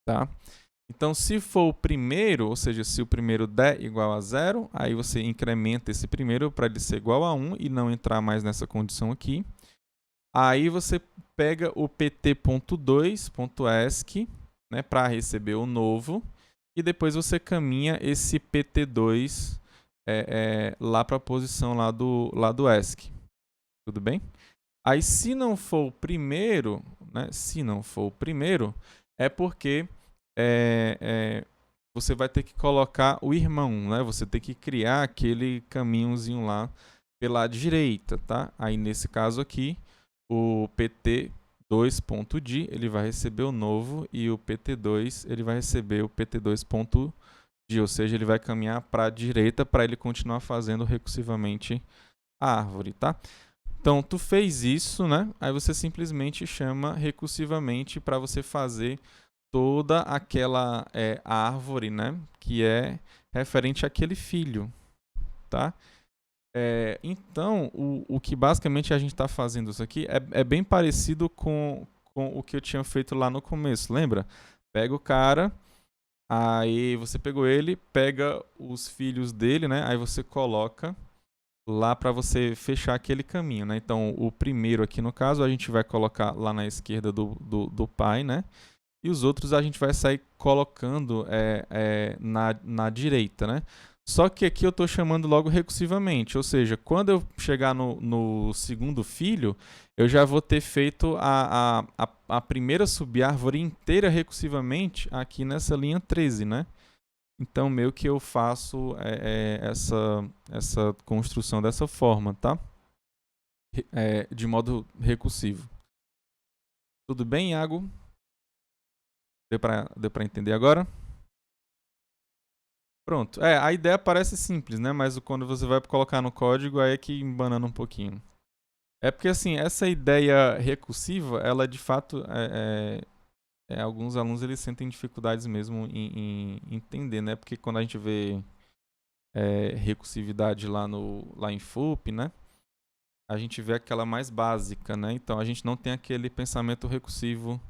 Tá? Então, se for o primeiro, ou seja, se o primeiro der igual a 0, aí você incrementa esse primeiro para ele ser igual a 1 e não entrar mais nessa condição aqui. Aí você pega o pt.2.esc, né, para receber o novo, e depois você caminha esse pt2 lá para a posição lá do esc. Tudo bem? Aí se não for o primeiro, né, se não for o primeiro, é porque você vai ter que colocar o irmão, né? Você tem que criar aquele caminhozinho lá pela direita, tá? Aí nesse caso aqui, o pt2.d ele vai receber o novo e o pt2 ele vai receber o pt2.d, ou seja, ele vai caminhar para a direita para ele continuar fazendo recursivamente a árvore, tá? Então, tu fez isso, né? Aí você simplesmente chama recursivamente para você fazer toda aquela árvore, né? Que é referente àquele filho, tá? Então, o que basicamente a gente está fazendo isso aqui é bem parecido com o que eu tinha feito lá no começo, lembra? Pega o cara, aí você pegou ele, pega os filhos dele, né? Aí você coloca lá para você fechar aquele caminho, né? Então, o primeiro aqui no caso, a gente vai colocar lá na esquerda do pai, né? E os outros a gente vai sair colocando na direita, né? Só que aqui eu estou chamando logo recursivamente, ou seja, quando eu chegar no segundo filho, eu já vou ter feito a primeira subárvore inteira recursivamente aqui nessa linha 13, né? Então, meio que eu faço essa construção dessa forma, tá? De modo recursivo. Tudo bem, Iago? Deu para entender agora? Pronto. A ideia parece simples, né? Mas quando você vai colocar no código, aí é que embanana um pouquinho. É porque, assim, essa ideia recursiva, ela de fato, alguns alunos eles sentem dificuldades mesmo em entender, né? Porque quando a gente vê recursividade lá em FUP, né? a gente vê aquela mais básica, né? Então a gente não tem aquele pensamento recursivo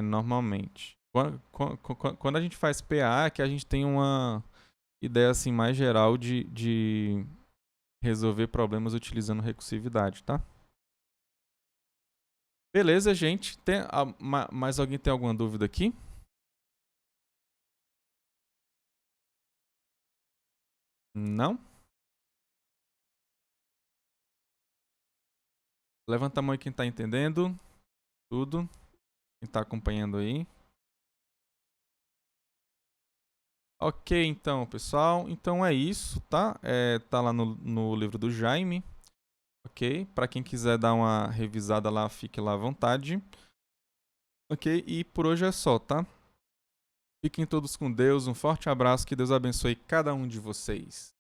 normalmente. Quando a gente faz PA, é que a gente tem uma ideia assim mais geral de resolver problemas utilizando recursividade, tá? Beleza, gente. Mais alguém tem alguma dúvida aqui? Não? Levanta a mão aí quem tá entendendo tudo. Quem tá acompanhando aí. Ok, então, pessoal. Então é isso, tá? Tá lá no livro do Jaime. Ok? Para quem quiser dar uma revisada lá, fique lá à vontade. Ok? E por hoje é só, tá? Fiquem todos com Deus. Um forte abraço. Que Deus abençoe cada um de vocês.